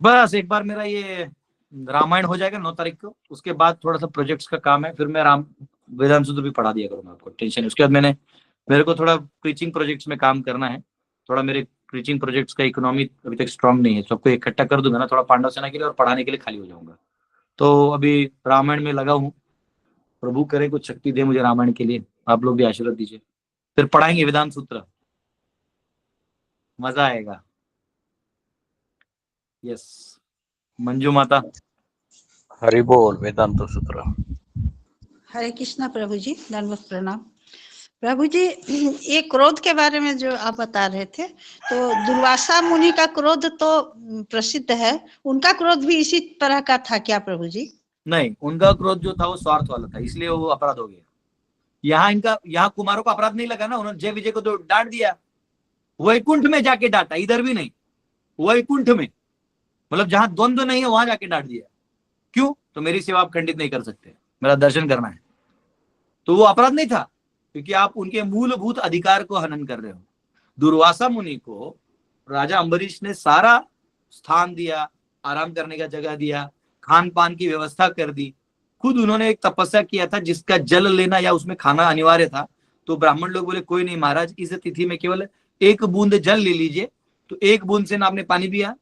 बस एक बार मेरा ये रामायण हो जाएगा 9 तारीख को, उसके बाद थोड़ा सा प्रोजेक्ट्स का काम है, फिर मैं वेदांत सूत्र भी पढ़ा दिया करूंगा आपको. टेंशन. उसके बाद मेरे को थोड़ा प्रीचिंग प्रोजेक्ट्स में काम करना है, थोड़ा मेरे प्रीचिंग प्रोजेक्ट्स का इकोनॉमी अभी तक स्ट्रांग नहीं है। सबको इकट्ठा कर दूंगा ना थोड़ा पांडव सेना के लिए और पढ़ाने के लिए खाली हो जाऊंगा। तो अभी रामायण में लगा हूँ, प्रभु करे कुछ शक्ति दे मुझे रामायण के लिए, आप लोग भी आशीर्वाद दीजिए। फिर पढ़ाएंगे वेदांत सूत्र, मजा आएगा। यस, मंजू माता। हरि बोल वेदांत सूत्र। हरे कृष्णा प्रभु जी, दंडवत प्रणाम। प्रभु जी, ये क्रोध के बारे में जो आप बता रहे थे, तो दुर्वासा मुनि का क्रोध तो प्रसिद्ध है, उनका क्रोध भी इसी तरह का था क्या प्रभु जी? नहीं, उनका क्रोध जो था वो स्वार्थ वाला था, इसलिए वो अपराध हो गया। यहाँ कुमारों को अपराध नहीं लगा ना, उन्होंने जय विजय को तो डांट दिया, वैकुंठ में जाके डांटा, इधर भी नहीं, वैकुंठ में, मतलब जहां द्वंद्व नहीं है वहां जाके डांट दिया। क्यों? तो मेरी सेवा आप खंडित नहीं कर सकते, मेरा दर्शन करना है। तो वो अपराध नहीं था, क्योंकि आप उनके मूलभूत अधिकार को हनन कर रहे हो। दुर्वासा मुनि को राजा अम्बरीश ने सारा स्थान दिया, आराम करने का जगह दिया, खान पान की व्यवस्था कर दी। खुद उन्होंने एक तपस्या किया था जिसका जल लेना या उसमें खाना अनिवार्य था। तो ब्राह्मण लोग बोले कोई नहीं महाराज, इस तिथि में केवल 1 बूंद जल ले लीजिए। तो 1 बूंद से ना आपने पानी पिया,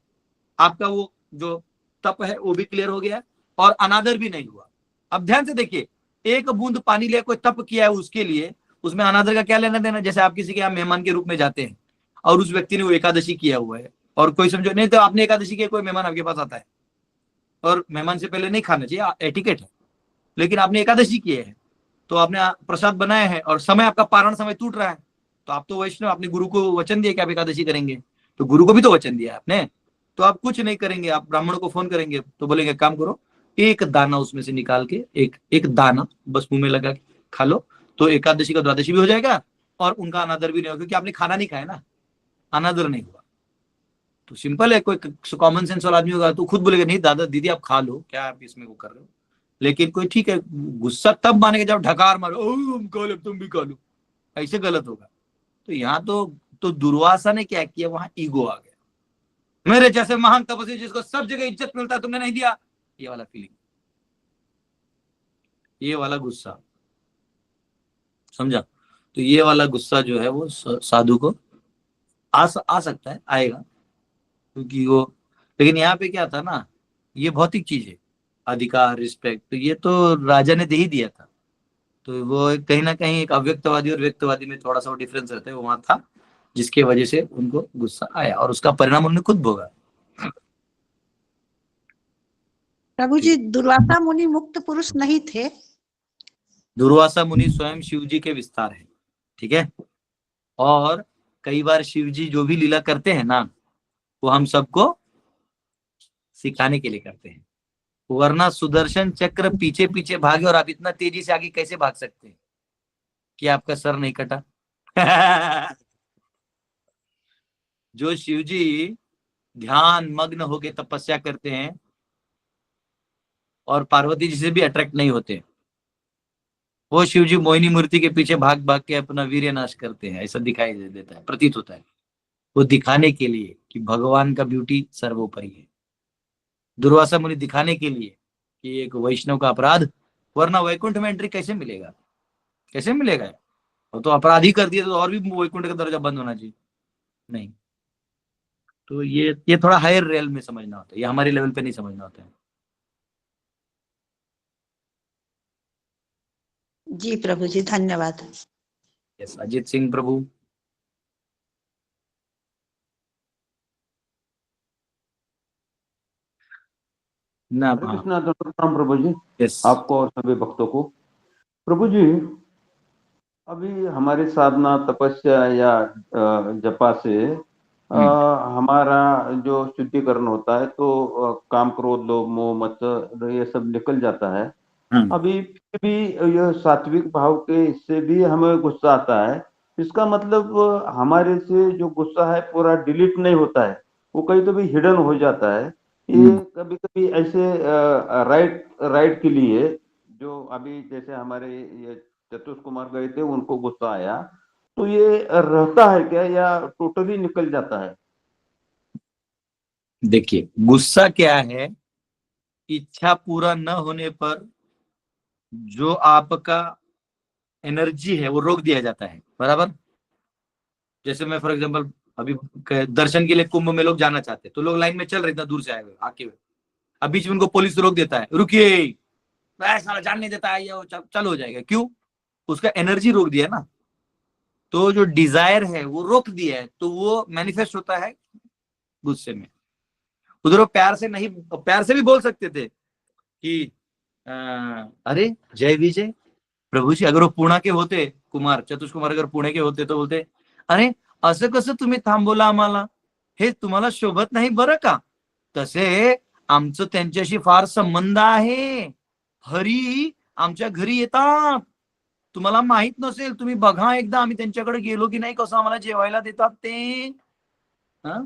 आपका वो जो तप है वो भी क्लियर हो गया और अनादर भी नहीं हुआ। अब ध्यान से देखिए, 1 बूंद पानी ले कोई तप किया है उसके लिए, उसमें अनादर का क्या लेना देना? जैसे आप किसी के यहाँ मेहमान के रूप में जाते हैं और उस व्यक्ति ने वो एकादशी किया हुआ है और कोई समझो नहीं, तो आपने एकादशी किया, कोई मेहमान आपके पास आता है और मेहमान से पहले नहीं खाना चाहिए, एटिकेट है, लेकिन आपने एकादशी किए है, तो आपने प्रसाद बनाया है और समय आपका पारण समय टूट रहा है, तो आप तो वैष्णव, आपने गुरु को वचन दिया कि आप एकादशी करेंगे, तो गुरु को भी तो वचन दिया आपने, तो आप कुछ नहीं करेंगे, आप ब्राह्मण को फोन करेंगे तो बोलेंगे काम करो, 1 दाना उसमें से निकाल के एक दाना बस मुंह में लगा के खा लो, तो एकादशी का द्वादशी भी हो जाएगा और उनका अनादर भी नहीं होगा, क्योंकि आपने खाना नहीं खाया ना, अनादर नहीं हुआ। तो सिंपल है, कोई कॉमन सेंस वाला आदमी होगा तो खुद बोलेगा नहीं दादा दीदी आप खा लो, क्या आप इसमें वो कर रहे हो। लेकिन कोई ठीक है, गुस्सा तब मानेगा जब ढकार मारो, हम खा लो तुम भी खा लो, ऐसे गलत होगा। तो यहाँ तो दुर्वासा ने क्या किया, वहां ईगो आ गया, मेरे जैसे महान तपस्वी जिसको सब जगह इज्जत मिलता है तुमने नहीं दिया, ये वाला फीलिंग, ये वाला गुस्सा, समझा? तो ये वाला गुस्सा जो है वो साधु को आ सकता है, आएगा, क्योंकि वो, लेकिन यहाँ पे क्या था ना, ये भौतिक चीज है, अधिकार रिस्पेक्ट, तो ये तो राजा ने दे ही दिया था। तो वो कहीं ना कहीं एक अव्यक्तवादी और व्यक्तवादी में थोड़ा सा वो डिफरेंस रहता है, वो वहां था, जिसके वजह से उनको गुस्सा आया और उसका परिणाम उन्होंने खुद भोगा। प्रभु जी, दुर्वासा मुनि मुक्त पुरुष नहीं थे? दुर्वासा मुनि स्वयं शिव जी के विस्तार है, ठीक है, और कई बार शिव जी जो भी लीला करते हैं ना, वो हम सबको सिखाने के लिए करते हैं, वरना सुदर्शन चक्र पीछे पीछे भागे और आप इतना तेजी से आगे कैसे भाग सकते हैं कि आपका सर नहीं कटा। जो शिव जी ध्यान मग्न होकर तपस्या करते हैं और पार्वती जी से भी अट्रैक्ट नहीं होते, वो शिव जी मोहिनी मूर्ति के पीछे भाग भाग के अपना वीर्य नाश करते हैं, ऐसा दिखाई देता है, प्रतीत होता है। वो दिखाने के लिए कि भगवान का ब्यूटी सर्वोपरि है, दुर्वासा मुनि दिखाने के लिए कि एक वैष्णव का अपराध, वरना वैकुंठ में एंट्री कैसे मिलेगा, कैसे मिलेगा? वो तो अपराध ही कर दिया, तो और भी वैकुंठ का दरवाजा बंद होना चाहिए, नहीं। तो ये थोड़ा हायर रेल में समझना होता है, ये हमारे लेवल पे नहीं समझना होता है। जी प्रभु जी, धन्यवाद। यस, अजीत सिंह प्रभु। ना हरे कृष्णा, प्रणाम प्रभु जी, यस, आपको और सभी भक्तों को। प्रभु जी, अभी हमारी साधना तपस्या या जपा से हमारा जो शुद्धिकरण होता है, तो काम क्रोध लोभ मोह मत्सर ये सब निकल जाता है। अभी फिर भी ये सात्विक भाव के हिस्से भी हमें गुस्सा आता है, इसका मतलब हमारे से जो गुस्सा है पूरा डिलीट नहीं होता है, वो कहीं तो भी हिडन हो जाता है। ये कभी कभी ऐसे राइट के लिए, जो अभी जैसे हमारे ये चतुष कुमार गए थे, उनको गुस्सा आया, तो ये रहता है क्या या टोटली निकल जाता है? देखिए गुस्सा क्या है, इच्छा पूरा न होने पर जो आपका एनर्जी है वो रोक दिया जाता है, बराबर। जैसे मैं फॉर एग्जांपल अभी दर्शन के लिए कुंभ में लोग जाना चाहते हैं, तो लोग लाइन में चल रहे, इतना दूर से आए हुए आके हुए, अब बीच में उनको पुलिस रोक देता है, रुकिए ऐसा जान नहीं देता है, ये चल हो जाएगा। क्यों? उसका एनर्जी रोक दिया ना, तो जो डिजायर है वो रोक दिया है, तो वो मैनिफेस्ट होता है गुस्से में। उधर वो प्यार से नहीं, प्यार से भी बोल सकते थे कि अरे जय विजय प्रभू जी, अगर वो पुणे के होते, कुमार चतुष कुमार अगर पुणे के होते तो बोलते, अरे असं कसं तुम्ही थांबवलं आम्हाला, हे तुम्हाला शोभत नाही बरं का, तसे आमचं त्यांच्याशी फार संबंध आहे, हरी आमच्या घरी येतात, तुम्हाला माहित नसेल, तुम्ही बघा एकदा आम्ही त्यांच्याकडे गेलो की नाही, कसं आम्हाला जेवायला देतात ते। हाँ?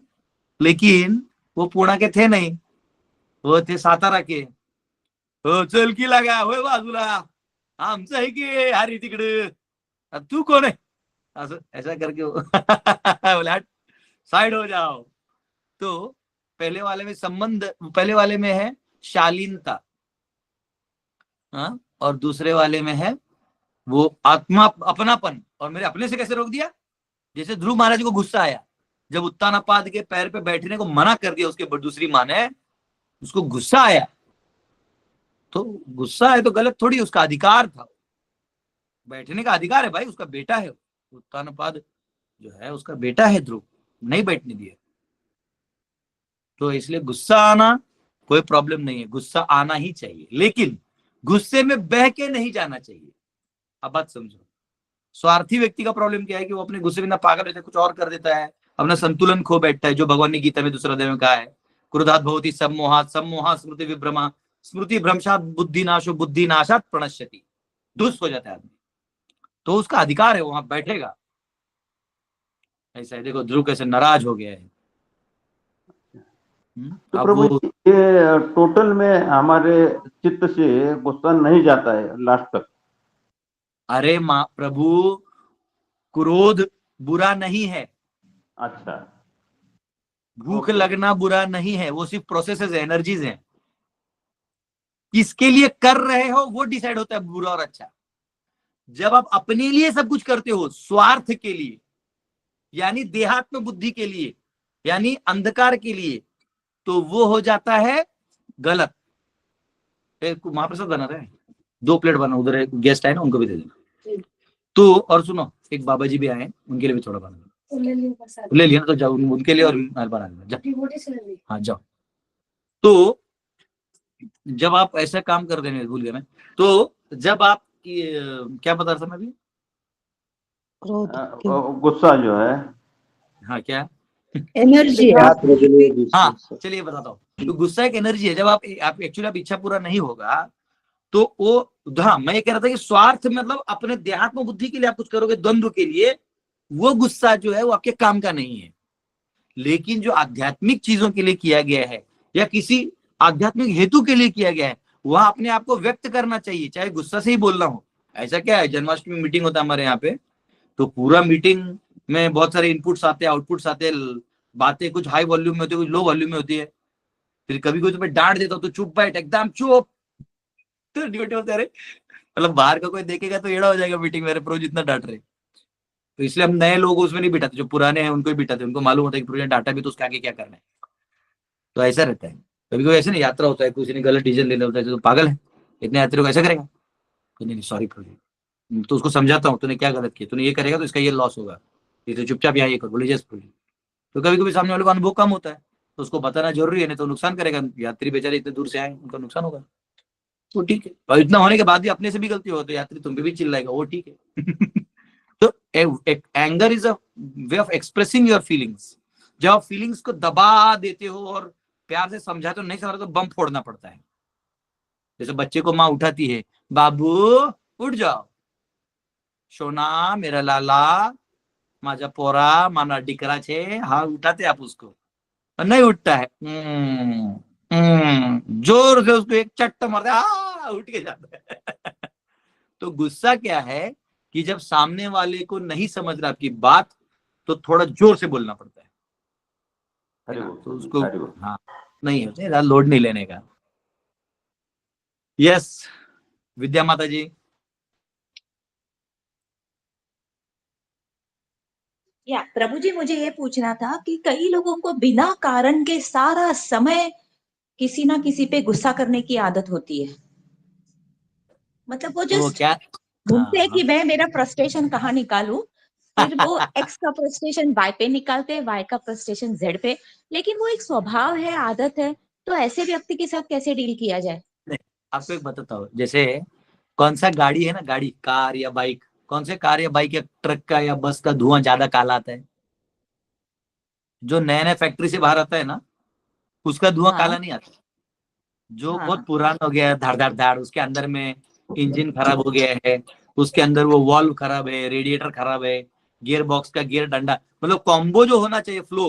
लेकिन वो पुणे के थे नहीं, वो थे सातारा के। हो चल की लागा होय बाजूला, आमचं आहे की हरी तिकडे, तू कोण आहे, असं ऐसा करके बोले हट साइड हो जाओ। तो पहले वाले में संबंध, पहले वाले में है शालीनता, हाँ, और दूसरे वाले में है वो आत्मा अपनापन। और मेरे अपने से कैसे रोक दिया? जैसे ध्रुव महाराज को गुस्सा आया जब उत्तानापाद के पैर पे बैठने को मना कर दिया उसके दूसरी माँ ने, उसको गुस्सा आया, तो गुस्सा है तो गलत थोड़ी, उसका अधिकार था, बैठने का अधिकार है भाई, उसका बेटा है उत्तानपाद जो है, उसका बेटा है ध्रुव, नहीं बैठने दिया। तो इसलिए गुस्सा आना कोई प्रॉब्लम नहीं है, गुस्सा आना ही चाहिए, लेकिन गुस्से में बह के नहीं जाना चाहिए। अब बात समझो, स्वार्थी व्यक्ति का प्रॉब्लम क्या है कि वो अपने गुस्से में ना पागल रहता है, कुछ और कर देता है, अपना संतुलन खो बैठता है, जो भगवान ने गीता में दूसरा अध्याय में कहा है, क्रोधात भवति सम्मोहात्, सम्मोहात् स्मृति विभ्रमा, स्मृति भ्रंशात बुद्धि नाशो, बुद्धि नाशात प्रणश्यति, दुष्ट हो जाता है आदमी। तो उसका अधिकार है, वहां बैठेगा। ऐसा है, देखो ध्रुव कैसे नाराज हो गया है। तो अब प्रभु वो ये टोटल में हमारे चित्त से गुस्सा नहीं जाता है लास्ट तक। अरे माँ प्रभु, क्रोध बुरा नहीं है, अच्छा, भूख ओके। लगना बुरा नहीं है, वो सिर्फ प्रोसेसेस है, एनर्जीज हैं। किसके लिए कर रहे हो वो डिसाइड होता है बुरा और अच्छा। जब आप अपने लिए सब कुछ करते हो, स्वार्थ के लिए, यानी देहात्म बुद्धि के लिए, यानी अंधकार के लिए, तो वो हो जाता है गलत। महाप्रसाद बना रहे हैं, 2 प्लेट बना, उधर एक गेस्ट आए ना, उनको भी दे देना। तो और सुनो, एक बाबा जी भी आए, उनके लिए भी थोड़ा बना, ले लिया ना, तो जाओ उनके लिए और बना देना, हाँ जाओ। तो जब आप ऐसा काम कर देंगे, भूल गया मैं, तो जब आप क्या बता रहा था मैं अभी, गुस्सा जो है, हाँ क्या, एनर्जी हाँ चलिए बताता हूँ। तो गुस्सा एक एनर्जी है, जब आप एक्चुअली आप इच्छा पूरा नहीं होगा तो वो, हाँ मैं ये कह रहा था कि स्वार्थ मतलब अपने देहात्म बुद्धि के लिए आप कुछ करोगे, द्वंद्व के लिए, वो गुस्सा जो है वो आपके काम का नहीं है। लेकिन जो आध्यात्मिक चीजों के लिए किया गया है या किसी आध्यात्मिक हेतु के लिए किया गया है, वह अपने आप को व्यक्त करना चाहिए, चाहे गुस्सा से ही बोलना हो। ऐसा क्या है, जन्माष्टमी मीटिंग होता है हमारे यहाँ पे, तो पूरा मीटिंग में बहुत सारे इनपुट्स आते हैं, आउटपुट्स आते हैं, बातें कुछ हाई वॉल्यूम में होती है, कुछ लो वॉल्यूम में होती है। फिर कभी कोई तुम्हें डांट देता हो तो चुप बैठ, एकदम चुप, तो ड्यूटी होते रहे, मतलब बाहर का कोई देखेगा तो एड़ा हो जाएगा मीटिंग, मेरे प्रो जितना डांट रहे। तो इसलिए हम नए लोग उसमें नहीं बिठाते, जो पुराने हैं उनको ही बिठाते, उनको मालूम होता है कि प्रो ने डांटा भी तो उसके आगे क्या करना है। तो ऐसा रहता है। कभी कोई ऐसे नहीं, यात्रा होता है, किसी ने गलत डिसीजन ले लिया होता है, तो पागल है, इतने यात्रियों को ऐसा करेगा, तो नहीं सॉरी प्रो, तो उसको समझाता हूँ, तूने क्या गलत किया, तूने ये करेगा तो इसका ये लॉस होगा, तो चुपचाप यहाँ ये कर, बोले जस्ट बोलिए। तो कभी कभी सामने वाले को अनुभव कम होता है, तो उसको बताना जरूरी है, नहीं तो नुकसान करेगा, यात्री बेचारे इतने दूर से आए, उनका नुकसान होगा, वो ठीक है। और इतना होने के बाद भी अपने से भी गलती हो तो यात्री तुम पे भी चिल्लाएगा, वो ठीक है। तो anger is a way of expressing your feelings. जब आप फीलिंग्स को दबा देते हो और प्यार से समझाते हो, नहीं समझ तो बम फोड़ना पड़ता है। जैसे बच्चे को माँ उठाती है, बाबू उठ जाओ, सोना मेरा लाला, माझा पोरा, माना डिकरा छे, हाँ उठाते आप उसको, नहीं उठता है, जोर से उसको एक चट्ट मारते, उठ के जाता है। तो गुस्सा क्या है कि जब सामने वाले को नहीं समझ रहा आपकी बात, तो थोड़ा जोर से बोलना पड़ता है ना? तो उसको हाँ नहीं होता, लोड नहीं लेने का। यस विद्या माता जी। या प्रभु जी, मुझे ये पूछना था कि कई लोगों को बिना कारण के सारा समय किसी ना किसी पे गुस्सा करने की आदत होती है। मतलब वो तो वो जस्ट क्या, ढूंढते हैं हाँ कि मैं मेरा फ्रस्ट्रेशन कहाँ निकालूं, फिर वो एक्स का फ्रस्ट्रेशन वाई पे निकालते हैं, वाई का फ्रस्ट्रेशन जेड पे। लेकिन वो एक स्वभाव है, आदत है, तो ऐसे व्यक्ति के साथ कैसे डील किया जाए? नहीं, आपको एक बताता हूँ, जैसे कौन सा गाड़ी है ना, गाड़ी कार या बाइक, कौन से कार या बाइक या ट्रक का या बस का धुआं ज्यादा काला आता है? जो नया नया फैक्ट्री से बाहर आता है ना, उसका धुआं काला हाँ नहीं आता। जो बहुत हाँ पुराना हो गया है, धाड़ धाड़ धाड़, उसके अंदर में इंजन खराब हो गया है, उसके अंदर वो वॉल्व खराब है, रेडिएटर खराब है, गियर बॉक्स का गियर डंडा, मतलब कॉम्बो जो होना चाहिए फ्लो,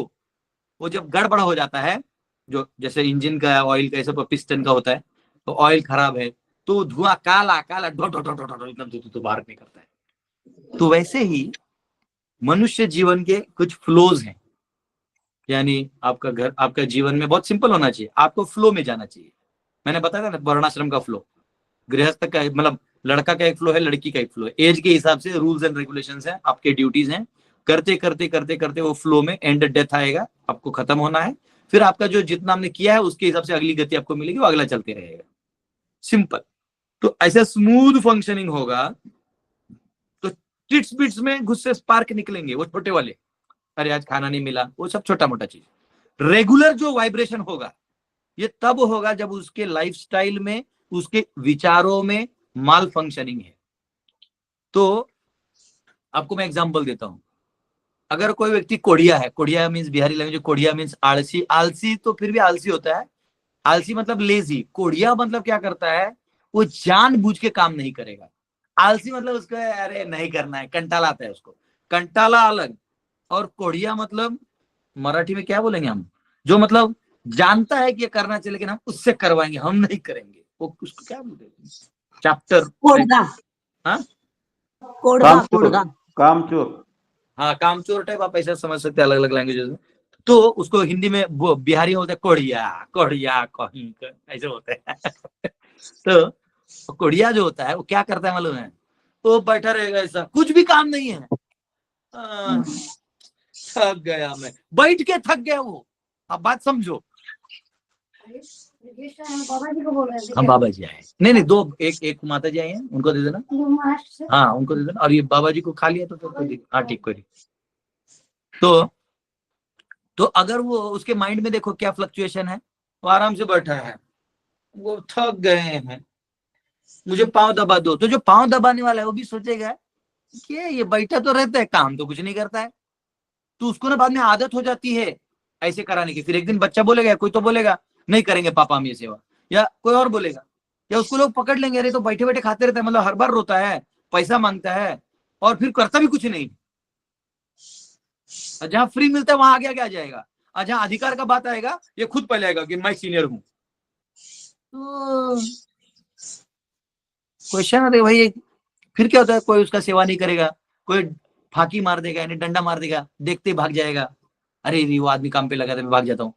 वो जब गड़बड़ हो जाता है, जो जैसे इंजन का ऑयल का, ऐसा पिस्टन का होता है, तो ऑयल खराब है, तो धुआं काला काला डो डो डो डो डो एकदम तो बाहर निकलता है। तो वैसे ही मनुष्य जीवन के कुछ फ्लोज हैं, यानी आपका घर, आपका जीवन में बहुत सिंपल होना चाहिए, आपको फ्लो में जाना चाहिए। मैंने बताया था ना, वर्णाश्रम का फ्लो, गृहस्थ का मतलब लड़का का एक फ्लो है, लड़की का एक फ्लो है, एज के हिसाब से रूल्स एंड रेगुलेशंस हैं, आपके ड्यूटीज हैं, करते करते करते करते वो फ्लो में एंड डेथ आएगा, आपको खत्म होना है, फिर आपका जो जितना हमने किया है उसके हिसाब से अगली गति आपको मिलेगी, वो अगला चलते रहेगा, सिंपल। तो ऐसे स्मूथ फंक्शनिंग होगा, तो टिट्स बिट्स में गुस्से स्पार्क निकलेंगे, वो छोटे वाले, अरे आज खाना नहीं मिला, वो सब छोटा मोटा चीज। रेगुलर जो वाइब्रेशन होगा, ये तब होगा जब उसके लाइफस्टाइल में, उसके विचारों में माल फंक्शनिंग है। तो आपको मैं एग्जांपल देता हूं, अगर कोई व्यक्ति कोढ़िया है, कोढ़िया मींस बिहारी लैंग्वेज, कोढ़िया मींस आलसी, आलसी तो फिर भी आलसी होता है, आलसी मतलब लेजी, कोढ़िया मतलब क्या करता है, वो जानबूझ के काम नहीं करेगा। आलसी मतलब उसको अरे नहीं करना है, कंटाला आता है उसको, कंटाला अलग, और कोढ़िया मतलब मराठी में क्या बोलेंगे हम, जो मतलब जानता है कि ये करना चाहिए लेकिन हम उससे करवाएंगे, हम नहीं करेंगे, वो उसको क्या बोलते हैं, चैप्टर, कोड़गा, हाँ कोड़गा कोड़गा। कामचोर। हाँ कामचोर टाइप, आप ऐसा समझ सकते हैं अलग अलग लैंग्वेजेस में। तो उसको हिंदी में वो बिहारी बोलते हैं कोढ़िया, कोढ़िया कहीं ऐसे होते हैं। तो कोढ़िया जो होता है वो क्या करता है मालूम है, वो बैठा रहेगा ऐसा, कुछ भी काम नहीं है, थक गया मैं, बैठ के थक गया वो। अब बात समझो, हम बाबा जी आए, नहीं दो, एक माता जी आई हैं, उनको दे देना, हाँ उनको दे देना, और ये बाबा जी को खा लिया तो हाँ ठीक कोई। तो अगर वो उसके माइंड में देखो क्या फ्लक्चुएशन है, वो आराम से बैठा है, वो थक गए हैं, मुझे पांव दबा दो, तो जो पांव दबाने वाला है वो भी सोचेगा कि ये बैठा तो रहता है, काम तो कुछ नहीं करता है, तो उसको ना बाद में आदत हो जाती है ऐसे कराने की। फिर एक दिन बच्चा बोलेगा, कोई तो बोलेगा नहीं करेंगे पापा हम ये सेवा, या कोई और बोलेगा, या उसको लोग पकड़ लेंगे, अरे तो बैठे बैठे खाते रहता है, मतलब हर बार रोता है, पैसा मांगता है, और फिर करता भी कुछ नहीं। जहां फ्री मिलता है वहां आगे आगे आ जाएगा, और जहां अधिकार का बात आएगा ये खुद पहले आएगा कि मैं सीनियर हूं। तो क्वेश्चन है भाई, फिर क्या होता है, कोई उसका सेवा नहीं करेगा, कोई फाकी मार देगा, यानी डंडा मार देगा, देखते ही भाग जाएगा, अरे वो आदमी काम पे लगा था मैं भाग जाता हूँ।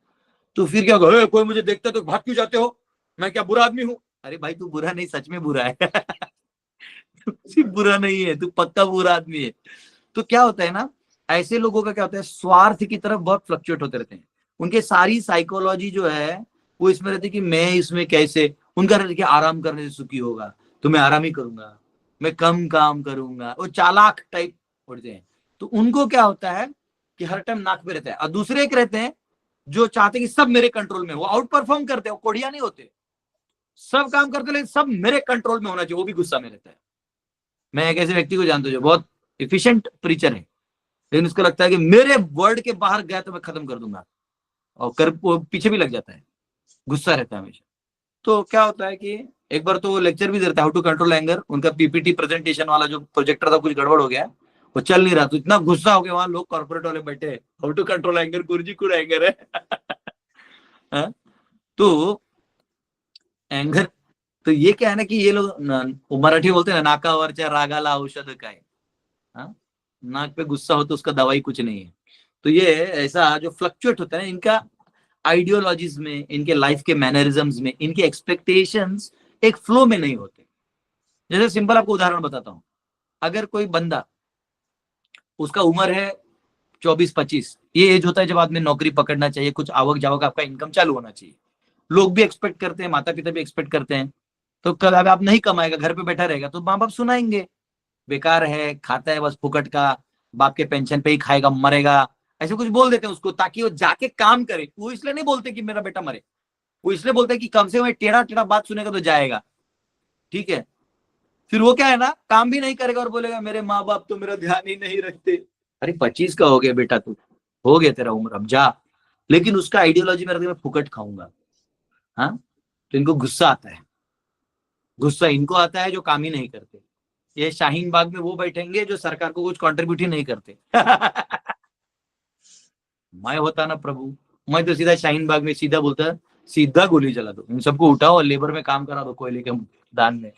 तो फिर क्या होगा, कोई मुझे देखता तो भाग क्यों जाते हो, मैं क्या बुरा आदमी हूँ? अरे भाई तू बुरा नहीं, सच में बुरा है। सिर्फ बुरा नहीं है, तू पक्का बुरा आदमी है। तो क्या होता है ना, ऐसे लोगों का क्या होता है, स्वार्थ की तरफ बहुत फ्लक्चुएट होते रहते हैं, उनके सारी साइकोलॉजी जो है वो इसमें रहती है कि मैं इसमें कैसे, उनका रहता है कि आराम करने से सुखी होगा, तो मैं आराम ही करूंगा, मैं कम काम करूंगा, वो चालाक टाइप होते हैं। तो उनको क्या होता है कि हर टाइम नाक पे रहता है। और दूसरे एक रहते हैं जो चाहते कि सब मेरे कंट्रोल में, वो आउट परफॉर्म करते हैं, वो कोढ़िया नहीं होते, सब काम करते लेकिन सब मेरे कंट्रोल में होना चाहिए, वो भी गुस्सा में रहता है। मैं एक ऐसे व्यक्ति को जानता हूं जो बहुत एफिशिएंट प्रीचर है, लेकिन उसको लगता है कि मेरे वर्ड के बाहर गया तो मैं खत्म कर दूंगा, और वो पीछे भी लग जाता है, गुस्सा रहता है हमेशा। तो क्या होता है कि एक बार तो वो लेक्चर भी देता है, हाउ टू कंट्रोल एंगर, उनका पीपीटी प्रेजेंटेशन वाला जो प्रोजेक्टर था कुछ गड़बड़ हो गया, वो चल नहीं रहा, तो इतना गुस्सा हो गया, वहां लोग कॉर्पोरेट वाले बैठे, हाउ टू कंट्रोल एंगर, गुरुजी को एंगर है। तो एंगर, तो ये क्या है ना कि ये लोग मराठी बोलते हैं ना, नाकावरच्या रागाला औषध काय, नाक पे गुस्सा हो तो उसका दवाई कुछ नहीं है। तो ये ऐसा जो फ्लक्चुएट होता है ना, इनका आइडियोलॉजीज में, इनके लाइफ के मैनरिज्म्स में, इनके एक्सपेक्टेशंस एक फ्लो में नहीं होते। जैसे सिंपल आपको उदाहरण बताता हूं, अगर कोई बंदा, उसका उम्र है 24-25 ये एज होता है जब आदमी नौकरी पकड़ना चाहिए, कुछ आवक जावक आपका इनकम चालू होना चाहिए। लोग भी एक्सपेक्ट करते हैं, माता पिता भी एक्सपेक्ट करते हैं। तो कल अगर आप नहीं कमाएगा, घर पे बैठा रहेगा, तो माँ बाप सुनाएंगे बेकार है, खाता है बस फुकट का, बाप के पेंशन पे ही खाएगा, मरेगा, ऐसे कुछ बोल देते हैं उसको, ताकि वो जाके काम करे। वो इसलिए नहीं बोलते कि मेरा बेटा मरे, वो इसलिए बोलते हैं कि कम से कम टेढ़ा टेढ़ा बात सुनेगा तो जाएगा, ठीक है। फिर वो क्या है ना, काम भी नहीं करेगा और बोलेगा मेरे माँ बाप तो मेरा ध्यान ही नहीं रखते। अरे 25 का हो गया बेटा, तू हो गया तेरा उम्र, अब जा। लेकिन उसका आइडियोलॉजी में मैं फुकट खाऊंगा, हाँ। तो इनको गुस्सा आता है, गुस्सा इनको आता है जो काम ही नहीं करते। ये शाहीन बाग में वो बैठेंगे जो सरकार को कुछ कंट्रीब्यूट ही नहीं करते। मैं होता ना प्रभु, मैं तो सीधा शाहीन बाग में सीधा बोलता, सीधा गोली चला दो, इन सबको उठाओ और लेबर में काम करा दो, कोयले के दान में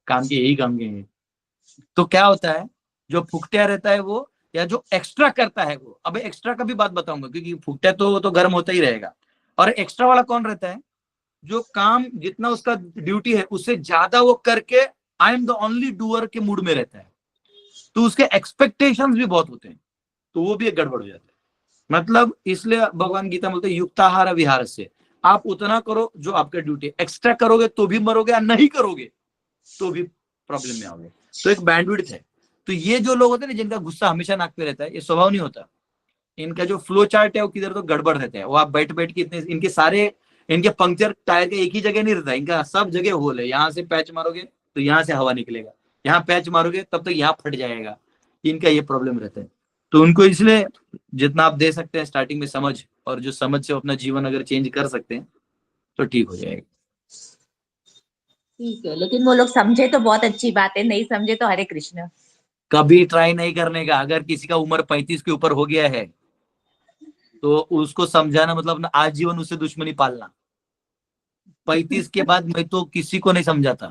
काम के, यही काम के हैं। तो क्या होता है, जो फुकटिया रहता है वो, या जो एक्स्ट्रा करता है वो, अब एक्स्ट्रा का भी बात बताऊंगा, क्योंकि फुकटिया तो गर्म होता ही रहेगा। और एक्स्ट्रा वाला कौन रहता है, जो काम जितना उसका ड्यूटी है उससे ज्यादा वो करके I am the only doer के मूड में रहता है, तो उसके एक्सपेक्टेशंस भी बहुत होते हैं, तो वो भी एक गड़बड़ हो जाता है। मतलब इसलिए भगवान गीता बोलते हैं युक्ताहार विहार से, आप उतना करो जो आपका ड्यूटी है, एक्स्ट्रा करोगे तो भी मरोगे, और नहीं करोगे तो भी प्रॉब्लम में आओगे। तो एक बैंडविड्थ है। तो ये जो लोग होते हैं ना, जिनका गुस्सा हमेशा नाक पे रहता है, ये स्वभाव नहीं होता इनका। जो फ्लो चार्ट है वो किधर तो गड़बड़ रहता है। वो आप बैठ बैठ के इतने, इनके सारे, इनके पंक्चर टायर के एक ही जगह नहीं रहता, इनका सब जगह होल है। यहाँ से पैच मारोगे तो यहाँ से हवा निकलेगा, यहाँ पैच मारोगे तब तक यहाँ फट जाएगा, इनका ये प्रॉब्लम रहता है। तो उनको इसलिए जितना आप दे सकते हैं स्टार्टिंग में समझ, और जो समझ से अपना जीवन अगर चेंज कर सकते हैं तो ठीक हो जाएगा। ठीक है, लेकिन वो लोग समझे तो बहुत अच्छी बात है, नहीं समझे तो हरे कृष्ण। कभी ट्राई नहीं करने का। अगर किसी का उम्र 35 के ऊपर हो गया है तो उसको समझाना मतलब आजीवन उससे दुश्मनी पालना। 35 के बाद मैं तो किसी को नहीं समझाता,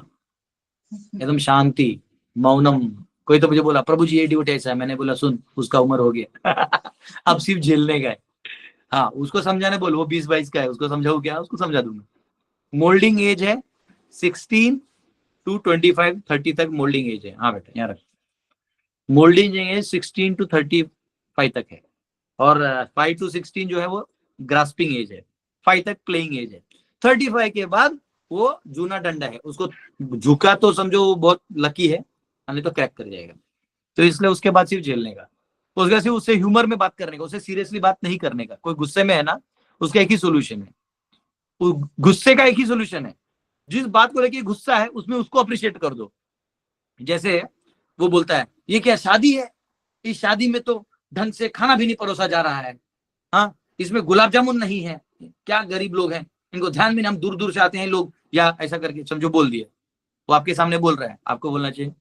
एकदम शांति, मौनम। कोई तो मुझे बोला प्रभु जी ये ड्यूटी ऐसा है, मैंने बोला सुन उसका उम्र हो गया। अब सिर्फ झेलने का है। हाँ, उसको समझाने बोल, वो 20-22 का है, उसको समझाऊ क्या, उसको समझा दूंगा। मोल्डिंग एज है 16 to 25-30 तक मोल्डिंग एज है। हाँ बेटा यहाँ रख, मोल्डिंग एज 16 to 35 तक है, और 5 to 16 जो है वो ग्रास्पिंग एज है, 5 तक प्लेइंग एज है। 35 के बाद वो जूना डंडा है, उसको झुका तो समझो वो बहुत लकी है, नहीं तो क्रैक कर जाएगा। तो इसलिए उसके बाद सिर्फ झेलने का, तो उसके सिर्फ उससे ह्यूमर में बात करने का, उससे सीरियसली बात नहीं करने का। कोई गुस्से में है ना, उसका एक ही सोल्यूशन है, गुस्से का एक ही सोल्यूशन है, जिस बात को लेके गुस्सा है उसमें उसको अप्रिशिएट कर दो। जैसे वो बोलता है ये क्या शादी है, इस शादी में तो ढंग से खाना भी नहीं परोसा जा रहा है, हाँ इसमें गुलाब जामुन नहीं है, क्या गरीब लोग हैं, इनको ध्यान भी नहीं, हम दूर दूर से आते हैं लोग, या ऐसा करके समझो बोल दिया। वो आपके सामने बोल रहा है, आपको बोलना चाहिए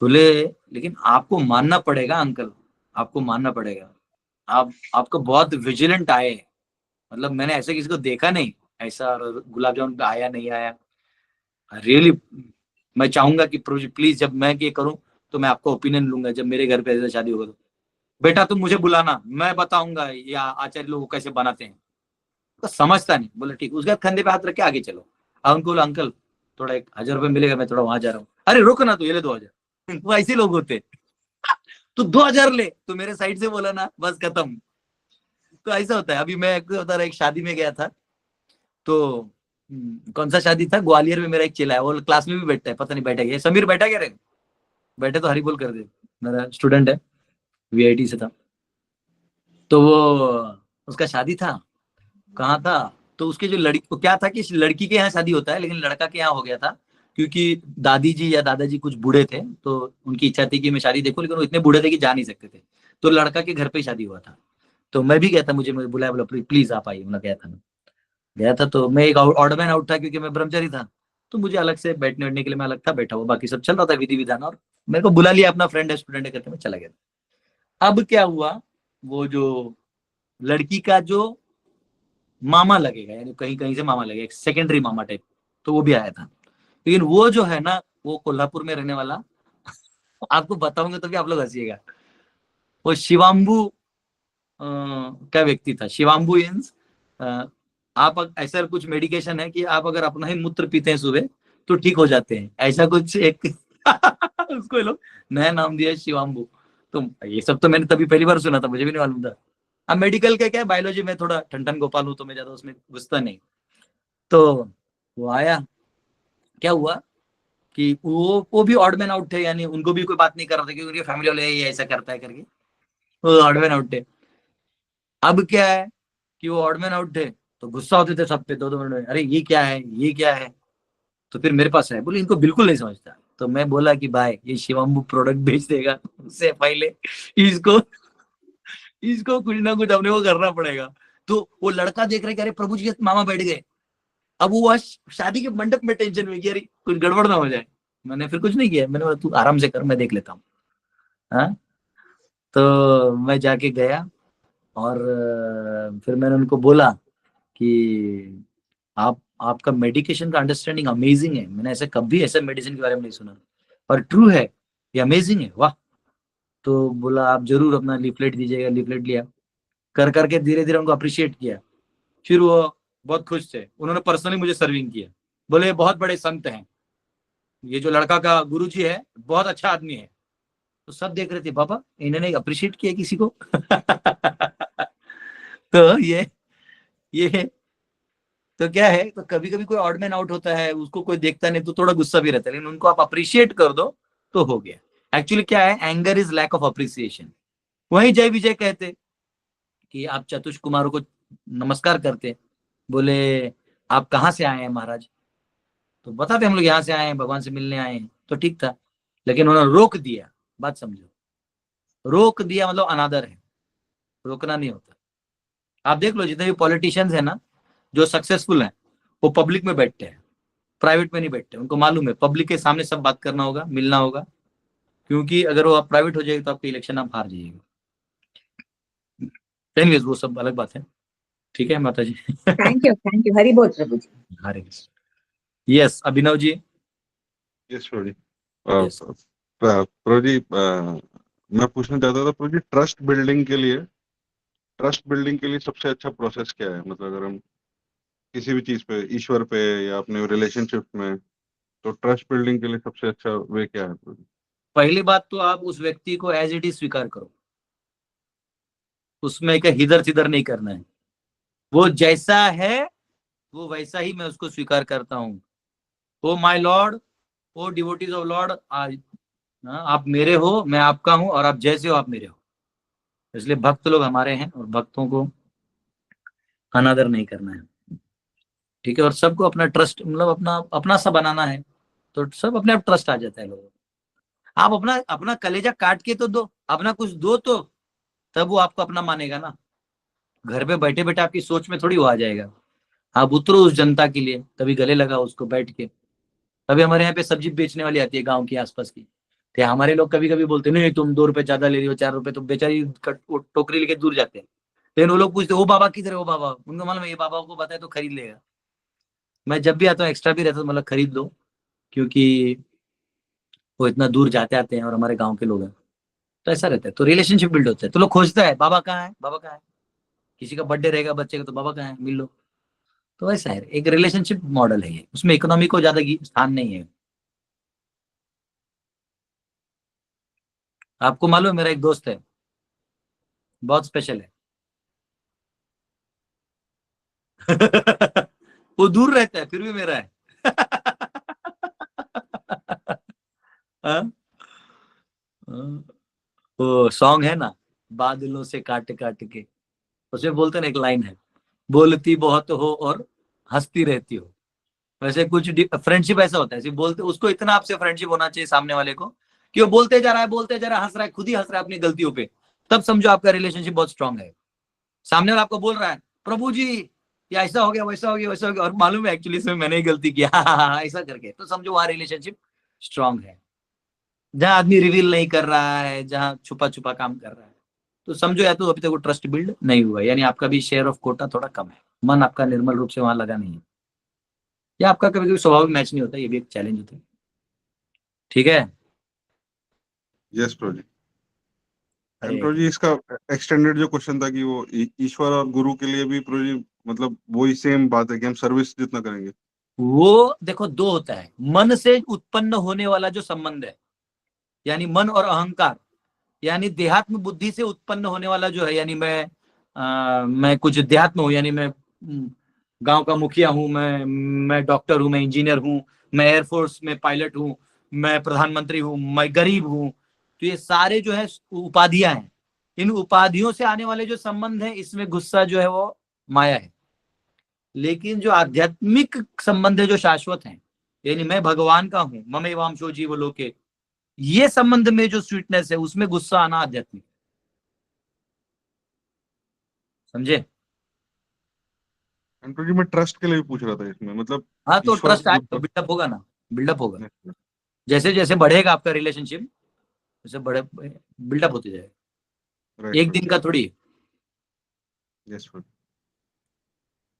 बोले, लेकिन आपको मानना पड़ेगा अंकल, आपको मानना पड़ेगा, आपको बहुत विजिलेंट आए, मतलब मैंने ऐसे किसी को देखा नहीं ऐसा गुलाब जामुन पे आया नहीं आया। रियली मैं चाहूंगा कि प्लीज जब मैं ये करूं तो मैं आपका ओपिनियन लूंगा, जब मेरे घर पे ऐसा शादी होगा तो बेटा तुम मुझे बुलाना, मैं बताऊंगा या आचार्य लोग कैसे बनाते हैं। तो समझता नहीं, बोले ठीक। उसके बाद कंधे पे हाथ रख के आगे चलो। अब उनको बोला अंकल थोड़ा 1000 रुपये मिलेगा, मैं थोड़ा वहां जा रहा हूँ। अरे रुको ना, तो ये ले 2000। वो ऐसे लोग होते। तो 2000 ले, तो मेरे साइड से बोला ना बस खत्म। तो ऐसा होता है। अभी मैं बता रहा, एक शादी में गया था, तो कौन सा शादी था, ग्वालियर में। मेरा एक चेला है, वो क्लास में भी बैठता है, पता नहीं बैठा गया समीर, बैठा क्या रे, बैठे तो हरी बोल कर दे, मेरा स्टूडेंट है, VIT से था। तो वो उसका शादी था, कहाँ था, तो उसके जो लड़की को क्या था कि लड़की के यहाँ शादी होता है, लेकिन लड़का के यहाँ हो गया था, क्योंकि दादी जी या दादाजी कुछ बूढ़े थे, तो उनकी इच्छा थी कि मैं शादी देखूं, लेकिन वो इतने बूढ़े थे कि जा नहीं सकते थे, तो लड़का के घर पे शादी हुआ था। तो मैं भी गया था, मुझे बुलाया, बोला प्लीज आप आइए। मैं गया था, तो मैं एक ऑर्डरमैन आउट था क्योंकि मैं ब्रह्मचारी था, तो मुझे अलग से बैठने के लिए मैं अलग था बैठा हुआ, बाकी सब चल रहा था विधि विधान, और मेरे को बुला लिया, अपना फ्रेंड है स्टूडेंट है करके मैं चला गया। अब क्या हुआ, वो जो लड़की का जो मामा लगेगा, यानी कहीं कहीं से मामा लगेगा, एक सेकेंडरी मामा टाइप, तो वो भी आया था। लेकिन वो जो है ना, वो कोल्हापुर में रहने वाला, आपको बताऊंगा तो भी आप लोग हंसिएगा, वो शिवाम्बू क्या व्यक्ति था। शिवाम्बू मीन्स आप ऐसा कुछ मेडिकेशन है कि आप अगर अपना ही मूत्र पीते हैं सुबह तो ठीक हो जाते हैं, ऐसा कुछ एक उसको लोग नया नाम दिया शिवाम्बू। तो ये सब तो मैंने तभी पहली बार सुना था, मुझे भी नहीं मालूम था। अब मेडिकल का क्या है, बायोलॉजी में थोड़ा ठन गोपाल हूँ तो मैं ज्यादा उसमें घुसता नहीं। तो वो आया, क्या हुआ कि वो भी ऑड मैन आउट थे, यानी उनको भी कोई बात नहीं कर रहा था क्योंकि उनके फैमिली वाले ये ऐसा करता है करके, वो ऑड मैन आउट थे। अब क्या है कि वो ऑड मैन आउट थे तो गुस्सा होते थे सब पे, 2-2 मिनट में, अरे ये क्या है, ये क्या है। तो फिर मेरे पास है, बोले इनको बिल्कुल नहीं समझता। तो मैं बोला कि भाई ये शिवम्बू प्रोडक्ट बेच देगा, उससे पहले इसको इसको कुछ ना कुछ अपने को करना पड़ेगा। तो वो लड़का देख रहे कि अरे प्रभु जी के मामा बैठ गए। अब वो आज शादी के मंडप में टेंशन में कि अरे कुछ गड़बड़ ना हो जाए। मैंने फिर कुछ नहीं किया, मैंने बोला तू आराम से कर, मैं देख लेता हूँ। हाँ, तो मैं जाके गया और फिर मैंने उनको बोला कि आपका मेडिकेशन का अंडरस्टैंडिंग अमेजिंग है, मैंने ऐसे कभी ऐसे मेडिसिन के बारे में नहीं सुना, और ट्रू है, ये अमेजिंग है, वाह। तो बोला आप जरूर अपना लीफलेट दीजिएगा। लीफलेट लिया, कर करके धीरे धीरे उनको अप्रिशिएट किया। फिर वो बहुत खुश थे, उन्होंने पर्सनली मुझे सर्विंग किया। बोले बहुत बड़े संत हैं, ये जो लड़का का गुरुजी है बहुत अच्छा आदमी है। तो सब देख रहे थे, बाबा इन्होंने अप्रिशिएट किया किसी को। तो ये तो क्या है, तो कभी कभी कोई ऑड मैन आउट होता है, उसको कोई देखता नहीं तो थोड़ा गुस्सा भी रहता है, लेकिन उनको आप अप्रिशिएट कर दो तो हो गया। एक्चुअली क्या है, anger is lack of appreciation. वही जय विजय कहते कि आप चतुष कुमारों को नमस्कार करते, बोले आप कहाँ से आए हैं महाराज, तो बताते हम लोग यहाँ से आए हैं, भगवान से मिलने आए हैं, तो ठीक था। लेकिन उन्होंने रोक दिया, बात समझो, रोक दिया मतलब अनादर है, रोकना नहीं होता। आप देख लो जितने भी पॉलिटिशियंस है ना जो सक्सेसफुल हैं, वो पब्लिक में बैठते हैं, प्राइवेट में नहीं बैठते। उनको मालूम है पब्लिक के सामने सब बात करना होगा, मिलना होगा, क्योंकि अगर वो आप प्राइवेट हो जाएगी तो आपकी इलेक्शन आप हार जाइएगा। एनीवेज वो सब अलग बात है। ठीक है माता जी। थैंक यू, हरि बोल प्रभु जी। हरे कृष्ण। यस अभिनव जी। यस प्रभु जी। Yes. प्रभु जी मैं पूछना चाहता था प्रभु जी, ट्रस्ट बिल्डिंग के लिए सबसे अच्छा प्रोसेस क्या है? मतलब अगर हम किसी भी चीज पे, ईश्वर पे या अपने रिलेशनशिप में, तो ट्रस्ट बिल्डिंग के लिए सबसे अच्छा वे क्या है प्रभु जी? पहली बात तो आप उस व्यक्ति को एज इट इज स्वीकार करो, उसमें क्या हिदर सिदर नहीं करना है। वो जैसा है वो वैसा ही मैं उसको स्वीकार करता हूँ। Oh my Lord, oh devotees of Lord, आप मेरे हो, मैं आपका हूं, और आप जैसे हो आप मेरे हो। इसलिए भक्त लोग हमारे हैं और भक्तों को अनादर नहीं करना है। ठीक है, और सबको अपना ट्रस्ट मतलब अपना अपना सा बनाना है, तो सब अपने आप ट्रस्ट आ जाता है लोगों। आप अपना अपना कलेजा काट के तो दो, अपना कुछ दो तो तब वो आपको अपना मानेगा ना। घर पे बैठे बैठे आपकी सोच में थोड़ी वो आ जाएगा। आप उतरो उस जनता के लिए, कभी गले लगा उसको बैठ के। तभी हमारे यहाँ पे सब्जी बेचने वाली आती है गाँव की आसपास की, तो हमारे लोग कभी कभी बोलते नहीं तुम 2 रुपए ज्यादा ले रही हो, 4 रुपए, तो बेचारी टोकरी लेके दूर जाते हैं। लेकिन वो लोग पूछते वो बाबा किधर है, वो बाबा, उनको मालूम है ये बाबा को बताए तो खरीद लेगा। मैं जब भी आता हूँ एक्स्ट्रा भी रहता है, मतलब खरीद लो, क्योंकि वो इतना दूर जाते आते हैं और हमारे गाँव के लोग हैं, तो ऐसा रहता है। तो रिलेशनशिप बिल्ड होता है, तो लोग खोजता है बाबा कहाँ है, बाबा कहाँ है। किसी का बर्थडे रहेगा बच्चे का तो बाबा कहाँ है, मिल लो। तो ऐसा है, एक रिलेशनशिप मॉडल है ये, उसमें इकोनॉमी को ज्यादा स्थान नहीं है। आपको मालूम है मेरा एक दोस्त है, बहुत स्पेशल है। वो दूर रहता है फिर भी मेरा है। हाँ? वो सॉन्ग है ना, बादलों से काट काट के, उसमें बोलते ना एक लाइन है, बोलती बहुत हो और हंसती रहती हो। वैसे कुछ फ्रेंडशिप ऐसा होता है, सिर्फ बोलते, उसको इतना आपसे फ्रेंडशिप होना चाहिए सामने वाले को कि वो बोलते जा रहा है, बोलते जा रहा है, हंस रहा है, खुद ही हंस रहा है अपनी गलतियों पे, तब समझो आपका रिलेशनशिप बहुत स्ट्रांग है। सामने वाला आपको बोल रहा है प्रभु जी ये ऐसा हो गया, वैसा हो गया, वैसा हो गया, और मालूम है एक्चुअली इसमें मैंने ही गलती किया, ऐसा करके, तो समझो वहां रिलेशनशिप स्ट्रांग है। जहां आदमी रिवील नहीं कर रहा है, जहां छुपा छुपा काम कर रहा है, तो समझो या तो अभी तक वो ट्रस्ट बिल्ड नहीं हुआ, यानी आपका भी शेयर ऑफ कोटा थोड़ा कम है, मन आपका निर्मल रूप से वहां लगा नहीं है, या आपका कभी कभी स्वभाव मैच नहीं होता, ये भी एक चैलेंज होता है। ठीक है। यस प्रभु जी। प्रभु जी इसका एक्सटेंडेड जो क्वेश्चन था कि वो ईश्वर और गुरु के लिए भी प्रभु जी मतलब वही सेम बात है कि हम सर्विस जितना करेंगे। वो देखो दो होता है, मन से उत्पन्न होने वाला जो संबंध है, यानी मन और अहंकार, यानी देहात्म बुद्धि से उत्पन्न होने वाला जो है, यानी मैं कुछ देहात्म हूँ, यानी मैं गांव का मुखिया हूँ, मैं डॉक्टर हूँ, मैं इंजीनियर हूँ, मैं एयरफोर्स में पायलट हूँ, मैं प्रधानमंत्री हूँ, मैं गरीब हूँ। तो ये सारे जो है उपाधियां हैं। इन उपाधियों से आने वाले जो संबंध है, इसमें गुस्सा जो है वो माया है। लेकिन जो आध्यात्मिक संबंध है, जो शाश्वत है, यानी मैं भगवान का हूं, ममेवांशो जीव लोके, ये संबंध में जो स्वीटनेस है, उसमें गुस्सा आना आध्यात्मिक। समझे? प्रभु जी मैं ट्रस्ट के लिए भी पूछ रहा था इसमें, मतलब हाँ, तो ईश्वर ट्रस्ट के आएगा, ऊपर। बिल्डअप होगा ना, बिल्डअप होगा। जैसे जैसे बढ़ेगा आपका रिलेशनशिप, वैसे बड़े बिल्डअप होते जाएगा, एक दिन का थोड़ी। Yes sir.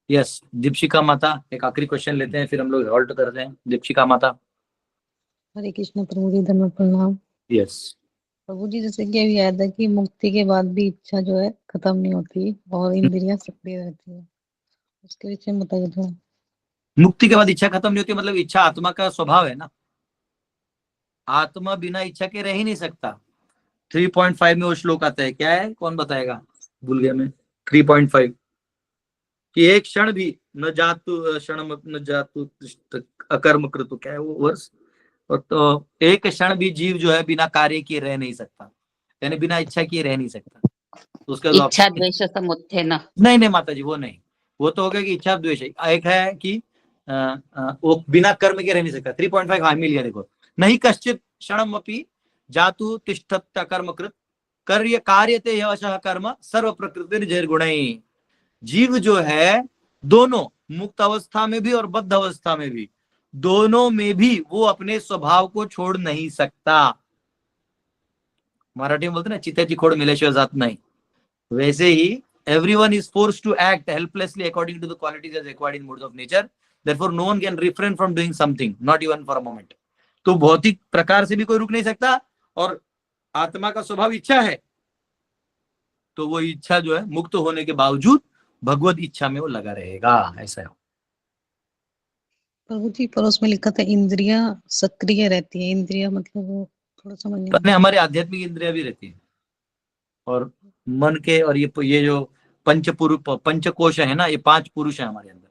यस, दीपशिका माता, एक आखिरी क्वेश्चन लेते हैं, फिर हम लोग हॉल्ट करते हैं। दीपशिका माता। हरे कृष्ण प्रभु जी, धन्यवाद, प्रणाम। यस प्रभु जी, जैसे कि अभी याद है कि मुक्ति के बाद भी इच्छा जो है खत्म नहीं होती और इंद्रियां सक्रिय रहती है, उसके विषय में बताइए थोड़ा। मुक्ति के बाद इच्छा खत्म नहीं होती, मतलब इच्छा आत्मा का स्वभाव है ना। आत्मा बिना इच्छा के रह ही नहीं सकता। 3.5 में वो श्लोक आता है, क्या है, कौन बताएगा, भूल गया मैं। 3.5 कि एक क्षण भी न जातु क्षण न जातु अकर्म कृतु, क्या है वो वर्ष। और तो एक क्षण भी जीव जो है बिना कार्य किए रह नहीं सकता, यानी बिना इच्छा किए रह नहीं सकता। तो उसका जो इच्छा द्वेष समुत्थे न। नहीं माता जी, वो नहीं। वो तो हो गया कि इच्छा द्वेष है। एक है कि वो बिना कर्म के रह नहीं सकता। 3.5 हाँ मिल गया, देखो। नहीं कश्चित क्षणम अपि जातु तिष्ठत कर्मकृत कार्य कार्यते यशः कर्म सर्व प्रकृति निर्गुणैः। जीव जो है दोनों, मुक्त अवस्था में भी और बद्ध अवस्था में भी, दोनों में भी वो अपने स्वभाव को छोड़ नहीं सकता। मराठी में बोलते ना, चित्याची खोड मिल्याशिवाय जात नाही। वैसे ही everyone is forced to act helplessly according to the qualities as acquired in modes of nature. Therefore no one can refrain from doing something, not even for a moment. तो भौतिक प्रकार से भी कोई रुक नहीं सकता, और आत्मा का स्वभाव इच्छा है, तो वो इच्छा जो है मुक्त होने के बावजूद भगवत इच्छा में वो लगा रहेगा। ऐसा है प्रभु जी, पर उसमें लिखा था इंद्रियां सक्रिय रहती है। इंद्रिया मतलब वो थोड़ा समझ नहीं आया। हमारे आध्यात्मिक इंद्रिया भी रहती है, और मन के, और ये जो पंचकोश है ना, ये 5 पुरुष है हमारे अंदर।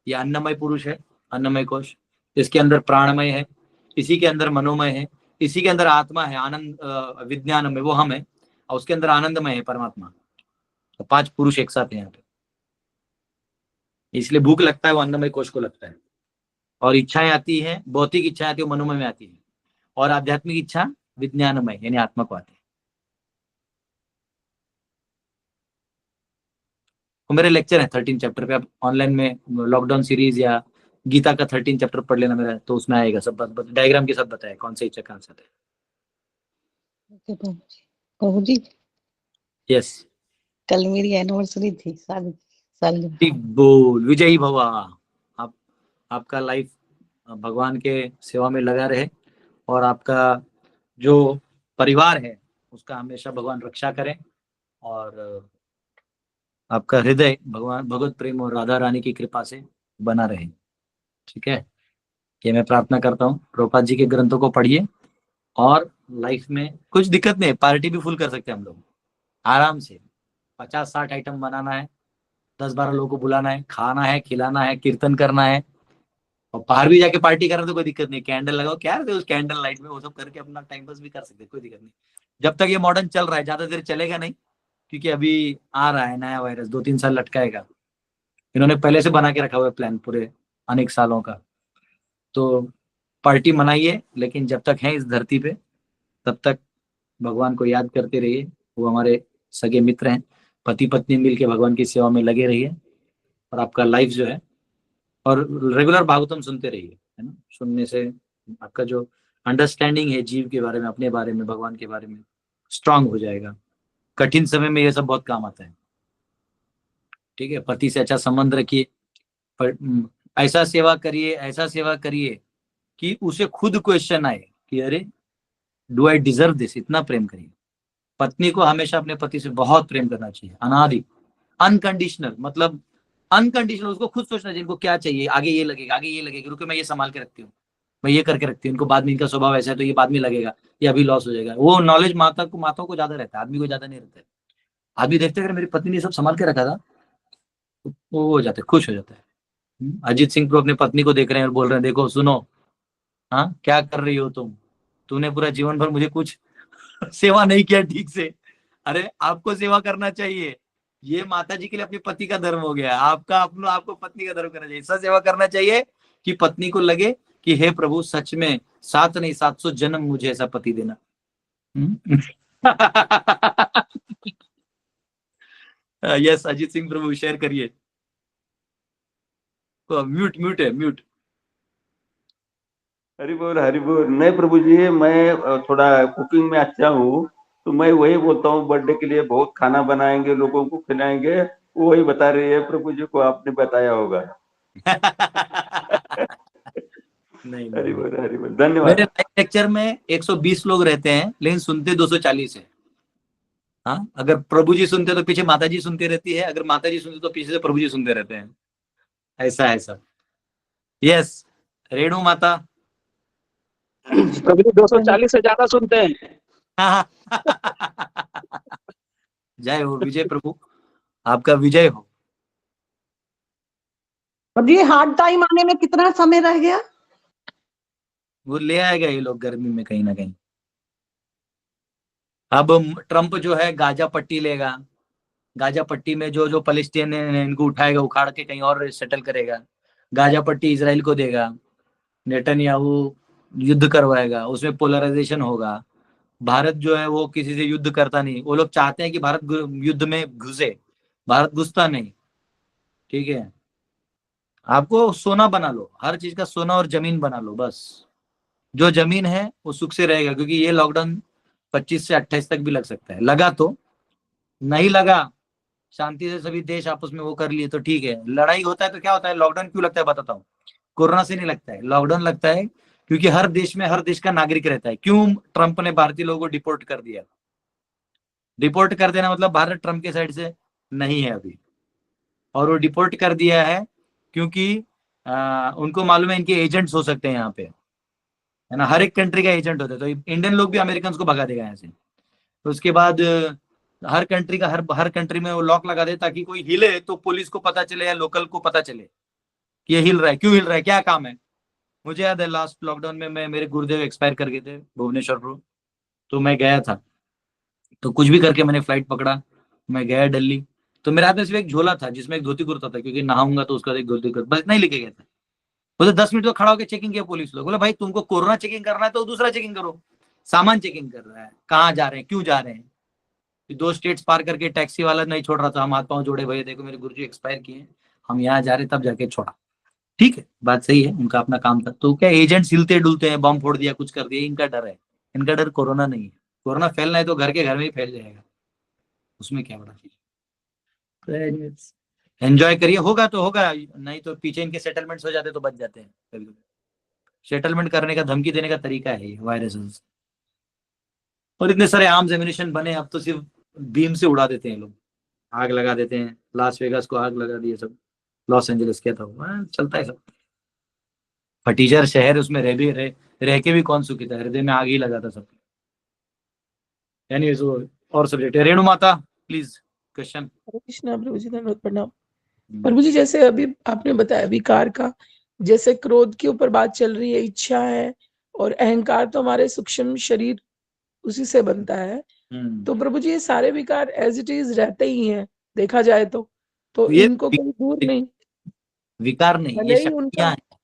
ये अन्नमय पुरुष है, अन्नमय कोश, इसके अंदर प्राणमय है, इसी के अंदर मनोमय है, इसी के अंदर आत्मा है, आनंद विज्ञानमय, वो हम है, और उसके अंदर आनंदमय है परमात्मा। तो 5 पुरुष एक साथ है यहाँ पे, इसलिए भूख लगता है वो अन्नमय कोश को लगता है, और इच्छाएं आती है, भौतिक इच्छाएं आती है वो मनोमय में आती है, और आध्यात्मिक इच्छा विज्ञानमय यानी आत्मा को आती है। तो मेरे लेक्चर है 13 चैप्टर पे, आप ऑनलाइन में लॉकडाउन सीरीज या गीता का 13 चैप्टर पढ़ लेना मेरा, तो उसमें आएगा सब, डायग्राम के साथ बताया कौन सा इच्छा कहाँ से आता है। प्रभु जी, यस, कल मेरी एनिवर्सरी थी, साल बोल विजयी भवा। आपका लाइफ भगवान के सेवा में लगा रहे, और आपका जो परिवार है उसका हमेशा भगवान रक्षा करें, और आपका हृदय भगवान भगवत प्रेम और राधा रानी की कृपा से बना रहे। ठीक है, ये मैं प्रार्थना करता हूँ। प्रभुपाद जी के ग्रंथों को पढ़िए, और लाइफ में कुछ दिक्कत नहीं है, पार्टी भी फुल कर सकते हैं हम लोग आराम से। 50-60 आइटम बनाना है, 10-12 लोगों को बुलाना है, खाना है, खिलाना है, कीर्तन करना है, और बाहर भी जाके पार्टी करना तो कोई दिक्कत नहीं। कैंडल लगाओ, क्या है उस कैंडल लाइट में, वो सब करके अपना टाइम पास भी कर सकते, कोई दिक्कत नहीं। जब तक ये मॉडर्न चल रहा है, ज्यादा देर चलेगा नहीं, क्योंकि अभी आ रहा है नया वायरस, 2-3 साल लटकाएगा। इन्होंने पहले से बना के रखा हुआ है प्लान पूरे अनेक सालों का। तो पार्टी मनाइए, लेकिन जब तक है इस धरती पे तब तक भगवान को याद करते रहिए। वो हमारे सगे मित्र हैं, पति पत्नी मिलके भगवान की सेवा में लगे रहिए, और आपका लाइफ जो है, और रेगुलर भागवतम सुनते रहिए, है ना। सुनने से आपका जो अंडरस्टैंडिंग है जीव के बारे में, अपने बारे में, भगवान के बारे में, स्ट्रांग हो जाएगा। कठिन समय में ये सब बहुत काम आता है। ठीक है, पति से अच्छा संबंध रखिए, पर ऐसा सेवा करिए कि उसे खुद क्वेश्चन आए कि अरे डू आई डिजर्व दिस। इतना प्रेम करिए। पत्नी को हमेशा अपने पति से बहुत प्रेम करना चाहिए, अनादि, अनकंडीशनल, मतलब अनकंडीशनल। उसको खुद सोचना चाहिए इनको क्या चाहिए, आगे ये लगेगा, रुको मैं ये संभाल के रखती हूँ, मैं ये करके रखती हूँ, इनको बाद में इनका स्वभाव ऐसा है तो ये बाद में लगेगा, ये अभी लॉस हो जाएगा। वो नॉलेज माताओं को ज्यादा रहता है, आदमी को ज्यादा नहीं रहता है। आदमी देखते हैं अगर मेरी पत्नी ने सब संभाल के रखा था तो वो हो जाता है, खुश हो जाता है। अजीत सिंह को अपनी पत्नी को देख रहे हैं और बोल रहे हैं, देखो सुनो, हाँ क्या कर रही हो तुम, तूने पूरा जीवन भर मुझे कुछ सेवा नहीं किया ठीक से। अरे आपको सेवा करना चाहिए, ये माता जी के लिए अपने पति का धर्म हो गया, आपको पत्नी का धर्म करना चाहिए, ऐसा सेवा करना चाहिए कि पत्नी को लगे कि हे प्रभु सच में 7 नहीं 700 जन्म मुझे ऐसा पति देना। यस अजीत सिंह प्रभु शेयर करिए। तो म्यूट है म्यूट। हरि बोल हरि बोल। नहीं प्रभु जी, मैं थोड़ा कुकिंग में अच्छा हूँ, तो मैं वही बोलता हूँ बर्थडे के लिए बहुत खाना बनाएंगे, लोगों को खिलाएंगे, वही बता रही है प्रभु जी को, आपने बताया होगा। नहीं हरि नहीं, बोल हरि बोल, धन्यवाद। मेरे लेक्चर में 120 लोग रहते हैं लेकिन सुनते 240 है। हाँ, अगर प्रभु जी सुनते तो पीछे माता जी सुनती रहती है, अगर माता जी सुनते तो पीछे से प्रभु जी सुनते रहते हैं। ऐसा है सब। यस रेणु माता। प्रभु जी 240 से ज्यादा सुनते हैं। जय हो विजय प्रभु, आपका विजय हो। प्रभु जी हार्ड टाइम आने में कितना समय रह गया? वो ले आएगा ये लोग गर्मी में कहीं ना कहीं। अब ट्रम्प जो है गाजा पट्टी लेगा, गाजा पट्टी में जो जो फलस्तीन है इनको उठाएगा, उखाड़ के कहीं और सेटल करेगा। गाजा पट्टी इजराइल को देगा, नेतन्याहू युद्ध करवाएगा, उसमें पोलराइजेशन होगा। भारत जो है वो किसी से युद्ध करता नहीं, वो लोग चाहते हैं कि भारत युद्ध में घुसे, भारत घुसता नहीं। ठीक है, आपको सोना बना लो, हर चीज का सोना और जमीन बना लो, बस जो जमीन है वो सुख से रहेगा। क्योंकि ये लॉकडाउन 25 से 28 तक भी लग सकता है, लगा तो नहीं लगा, शांति से सभी देश आपस में वो कर लिए तो ठीक है। लड़ाई होता है तो क्या होता है, लॉकडाउन क्यों लगता है बताता हूँ। कोरोना से नहीं लगता है, लॉकडाउन लगता है क्योंकि हर देश में हर देश का नागरिक रहता है। क्यों ट्रंप ने भारतीय लोगों को डिपोर्ट कर दिया? डिपोर्ट कर देना मतलब भारत ट्रंप के साइड से नहीं है अभी, और वो डिपोर्ट कर दिया है क्योंकि उनको मालूम है इनके एजेंट्स हो सकते हैं यहाँ पे, है ना, हर एक कंट्री का एजेंट होता है। तो इंडियन लोग भी अमेरिकन को भगा देगा यहाँ से। तो उसके बाद हर कंट्री का हर कंट्री में वो लॉक लगा दे ताकि कोई हिले तो पुलिस को पता चले या लोकल को पता चले कि ये हिल रहा है, क्यों हिल रहा है, क्या काम है। मुझे याद है लास्ट लॉकडाउन में मेरे गुरुदेव एक्सपायर कर गए थे भुवनेश्वर को, तो मैं गया था, तो कुछ भी करके मैंने फ्लाइट पकड़ा, मैं गया दिल्ली। तो मेरे हाथ में सिर्फ एक झोला था जिसमें एक धोती कुर्ता था, क्योंकि नहाऊंगा तो उसका एक धोती कुर्ता, बस इतना ही लेके गया था। वो तो 10 मिनट तो खड़ा होकर चेकिंग किया पुलिस लोग, बोले भाई तुमको कोरोना चेकिंग करना है तो दूसरा चेकिंग करो, सामान चेकिंग कर रहा है, कहाँ जा रहे हैं, क्यों जा रहे हैं। 2 स्टेट्स पार करके टैक्सी वाला नहीं छोड़ रहा था, हम हाथ पांव जोड़े, भैया देखो मेरे गुरुजी एक्सपायर किए, हम यहाँ जा रहे, तब जाके छोड़ा। ठीक है, बात सही है, उनका अपना काम था। तो क्या एजेंट हिलते डुलते हैं, बम फोड़ दिया, कुछ कर दिया, इनका डर है। इनका डर कोरोना नहीं है। कोरोना फैलना है तो घर के घर में ही फैल जाएगा, उसमें क्या बड़ा चीज। एंजॉय करिए, होगा तो होगा, नहीं तो पीछे इनके सेटलमेंट्स हो जाते तो बच जाते हैं। सेटलमेंट करने का धमकी देने का तरीका है ये वायरस। और इतने सारे आर्म्स एम्यूनिशन बने, अब तो सिर्फ बीम से उड़ा देते हैं लोग, आग लगा देते हैं। लास वेगास को आग लगा दी, सब लॉस एंजलिस क्या था, चलता है सब। फटीचर शहर, उसमें रह के भी कौन सुखी था, हृदय में आग ही लगा था सब। यानी और सब्जेक्ट है। रेणु माता प्लीज क्वेश्चन। कृष्णा प्रभु जी, धन्यवाद, प्रणाम। प्रभु जी जैसे अभी आपने बताया विकार का, जैसे क्रोध के ऊपर बात चल रही है, इच्छा है, और अहंकार तो हमारे सूक्ष्म शरीर उसी से बनता है। तो प्रभु जी ये सारे विकार एज इट इज रहते ही हैं देखा जाए तो इनको कोई दूर नहीं, विकार नहीं, भले ये ही शक्तियां हैं,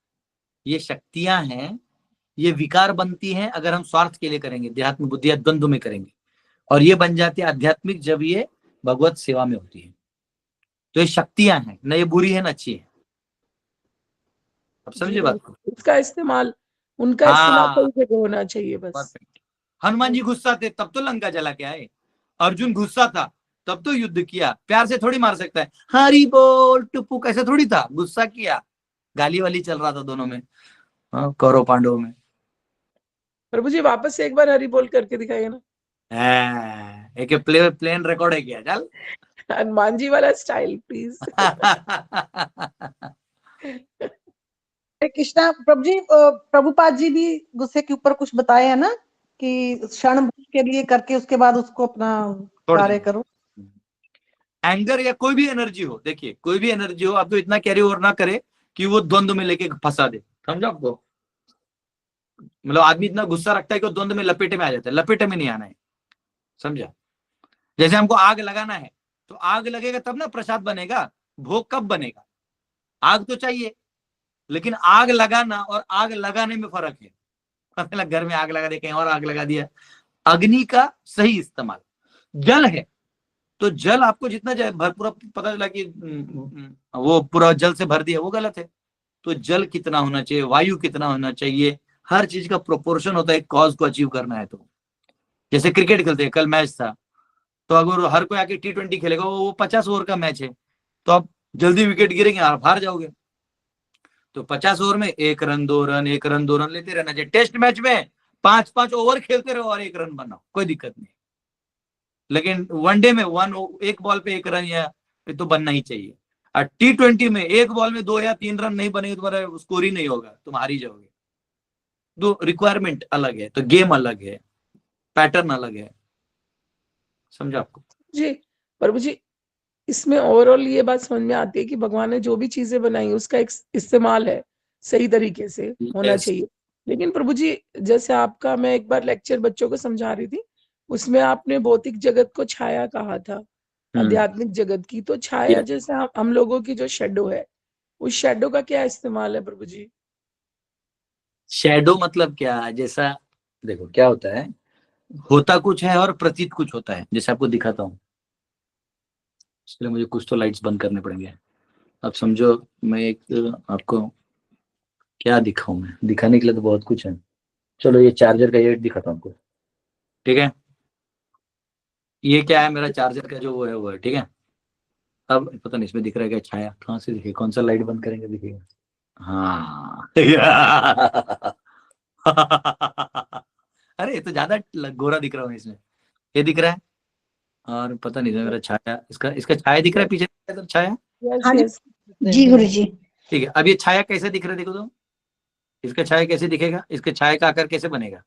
ये शक्तियां हैं। ये विकार बनती हैं अगर हम स्वार्थ के लिए करेंगे, देहात्म बुद्धि द्वंद्व में करेंगे, और ये बन जाती है आध्यात्मिक जब ये भगवत सेवा में होती है। तो ये शक्तियां हैं, न ये बुरी है न अच्छी है। अब समझे बात को। इसका इस्तेमाल, उनका इस्तेमाल सही जगह होना चाहिए बस। हनुमान जी गुस्सा थे तब तो लंका जला के आए, अर्जुन गुस्सा था तब तो युद्ध किया। प्यार से थोड़ी मार सकता है, हरी बोल टुप्पू, ऐसे थोड़ी था, गुस्सा किया, गाली वाली चल रहा था दोनों में, कौरव पांडवों में। प्रभु जी वापस से एक बार हरी बोल करके दिखाइए ना। एक प्लेन रिकॉर्ड है क्या, चल हनुमान जी वाला स्टाइल प्लीज। हरे कृष्णा प्रभु जी, प्रभुपाद जी भी गुस्से के ऊपर कुछ बताए हैं ना कि क्षण भर के लिए करके उसके बाद उसको अपना कार्य करो। एंगर या कोई भी एनर्जी हो, देखिए कोई भी एनर्जी हो, आप तो इतना कैरी ओवर ना करे कि वो द्वंद्व में लेके फंसा दे, समझो आपको। मतलब आदमी इतना गुस्सा रखता है कि वो द्वंद्व में लपेटे में आ जाता है, लपेटे में नहीं आना है, समझा। जैसे हमको आग लगाना है तो आग लगेगा तब ना प्रसाद बनेगा, भोग कब बनेगा? आग तो चाहिए, लेकिन आग लगाना और आग लगाने में फर्क है। मतलब घर में आग लगा दे, कहीं और आग लगा दिया। अग्नि का सही इस्तेमाल। जल है तो जल आपको जितना पूरा पता चला कि वो पूरा जल से भर दिया, वो गलत है। तो जल कितना होना चाहिए, वायु कितना होना चाहिए, हर चीज का प्रोपोर्शन होता है कॉज को अचीव करना है। तो जैसे क्रिकेट खेलते हैं, कल मैच था, तो अगर हर कोई आके T20 खेलेगा, वो 50 ओवर का मैच है, तो आप जल्दी विकेट गिरेंगे, आप हार जाओगे। तो 50 ओवर में 1 रन 2 रन 1 रन 2 रन लेते रहना चाहिए। टेस्ट मैच में 5-5 ओवर खेलते रहो और 1 रन बनाओ, कोई दिक्कत नहीं। लेकिन वनडे में एक बॉल पे 1 रन या तो बनना ही चाहिए। और T20 में 1 बॉल में 2 या 3 रन नहीं बनेंगे, तुम्हारा स्कोर ही नहीं होगा, तुम हार ही जाओगे। तो रिक्वायरमेंट अलग है, तो गेम अलग है, पैटर्न अलग है, समझा आपको जी। प्रभु जी, इसमें ओवरऑल ये बात समझ में आती है कि भगवान ने जो भी चीजें बनाई उसका एक इस्तेमाल है, सही तरीके से होना चाहिए। लेकिन प्रभु जी, जैसे आपका मैं एक बार लेक्चर बच्चों को समझा रही थी, उसमें आपने भौतिक जगत को छाया कहा था, आध्यात्मिक जगत की। तो छाया जैसे हम लोगों की जो शेडो है, उस शेडो का क्या इस्तेमाल है प्रभु जी? शैडो मतलब क्या? जैसा देखो क्या होता है, होता कुछ है और प्रतीत कुछ होता है। जैसे आपको दिखाता हूँ, इसलिए मुझे कुछ तो लाइट्स बंद करने पड़ेंगे। अब समझो मैं एक आपको क्या दिखाऊं, मैं दिखाने के लिए तो बहुत कुछ है। चलो ये चार्जर का ये दिखाता हूँ आपको, ठीक है। ये क्या है, मेरा चार्जर का जो वो है, ठीक है। अब पता नहीं इसमें दिख रहा है क्या छाया, कहाँ से दिखे, कौन सा लाइट बंद करेंगे दिखेगा। हाँ अरे ये तो ज्यादा गोरा दिख रहा हूँ इसमें, ये दिख रहा है। और पता नहीं मेरा छाया, इसका छाया दिख रहा है पीछे, तो छाया। हाँ जी गुरु जी। ठीक है, अब ये छाया कैसे दिख रहा है देखो तो, इसका छाया कैसे दिखेगा, इसके छाया का आकार कैसे बनेगा,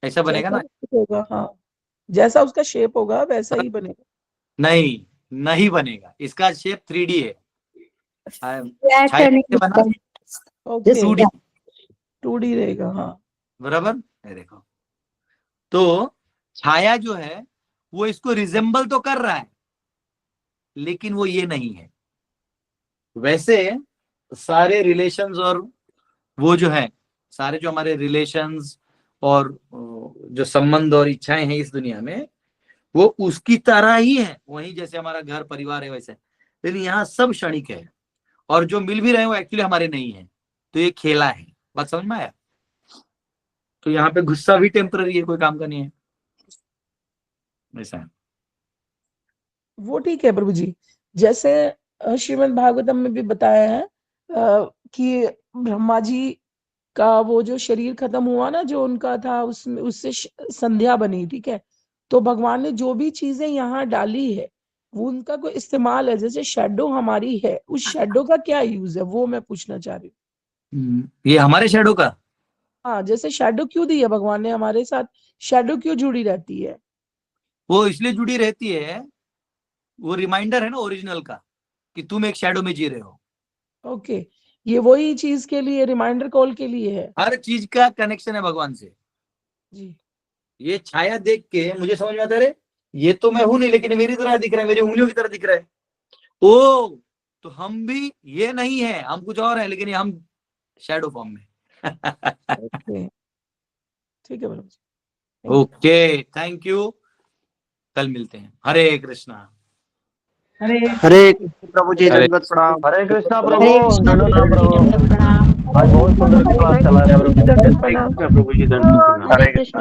ऐसा बनेगा ना। होगा, हाँ, जैसा उसका शेप होगा वैसा ही बनेगा। नहीं बनेगा, इसका शेप 3D है। ओके, 2D रहेगा, हाँ बराबर है। देखो तो छाया जो है वो इसको रिजेंबल तो कर रहा है, लेकिन वो ये नहीं है। वैसे सारे रिलेशंस और वो जो है, सारे जो हमारे रिलेशंस और जो संबंध और इच्छाएं हैं इस दुनिया में, वो उसकी तरह ही है। वहीं जैसे हमारा घर परिवार है वैसे, लेकिन यहाँ सब क्षणिक है। और जो मिल भी रहे हैं वो एक्चुअली हमारे नहीं है। तो ये खेला है, बात समझ में आया। तो यहाँ पे गुस्सा भी टेम्पररी है, कोई काम का नहीं है, ऐसा है। वो ठीक है प्रभु जी। जैसे श्रीमद् भागवतम में भी बताया है कि ब्रह्मा जी का वो जो शरीर खत्म हुआ ना, जो उनका था, उसमें उससे संध्या बनी, ठीक है। तो भगवान ने जो भी चीजें यहाँ डाली है वो उनका कोई इस्तेमाल है। जैसे शेडो हमारी है, उस शेडो का क्या यूज है, वो मैं पूछना चाह रही हूँ। ये हमारे शेडो का, हाँ, जैसे शेडो क्यों दी है भगवान ने हमारे साथ, शेडो क्यों जुड़ी रहती है? वो इसलिए जुड़ी रहती है, वो रिमाइंडर है ना ओरिजिनल का, कि तुम एक शैडो में जी रहे हो। ओके, ये वही चीज के लिए, रिमाइंडर कॉल के लिए है। हर चीज का कनेक्शन है भगवान से जी। ये छाया देख के मुझे समझ में आता है, ये तो मैं हूं नहीं, लेकिन मेरी तरह दिख रहा है, मेरी उंगलियों की तरह दिख रहा है। ओ तो हम भी ये नहीं है, हम कुछ और है, लेकिन हम शैडो फॉर्म में। ठीक है प्रभु। Okay, thank you. कल मिलते हैं। हरे कृष्णा। हरे प्रभु जी, दंडवत प्रणाम। हरे कृष्णा प्रभु, आज बहुत सुंदर क्लास चला रहे प्रभु जी, दंडवत प्रणाम। हरे कृष्ण।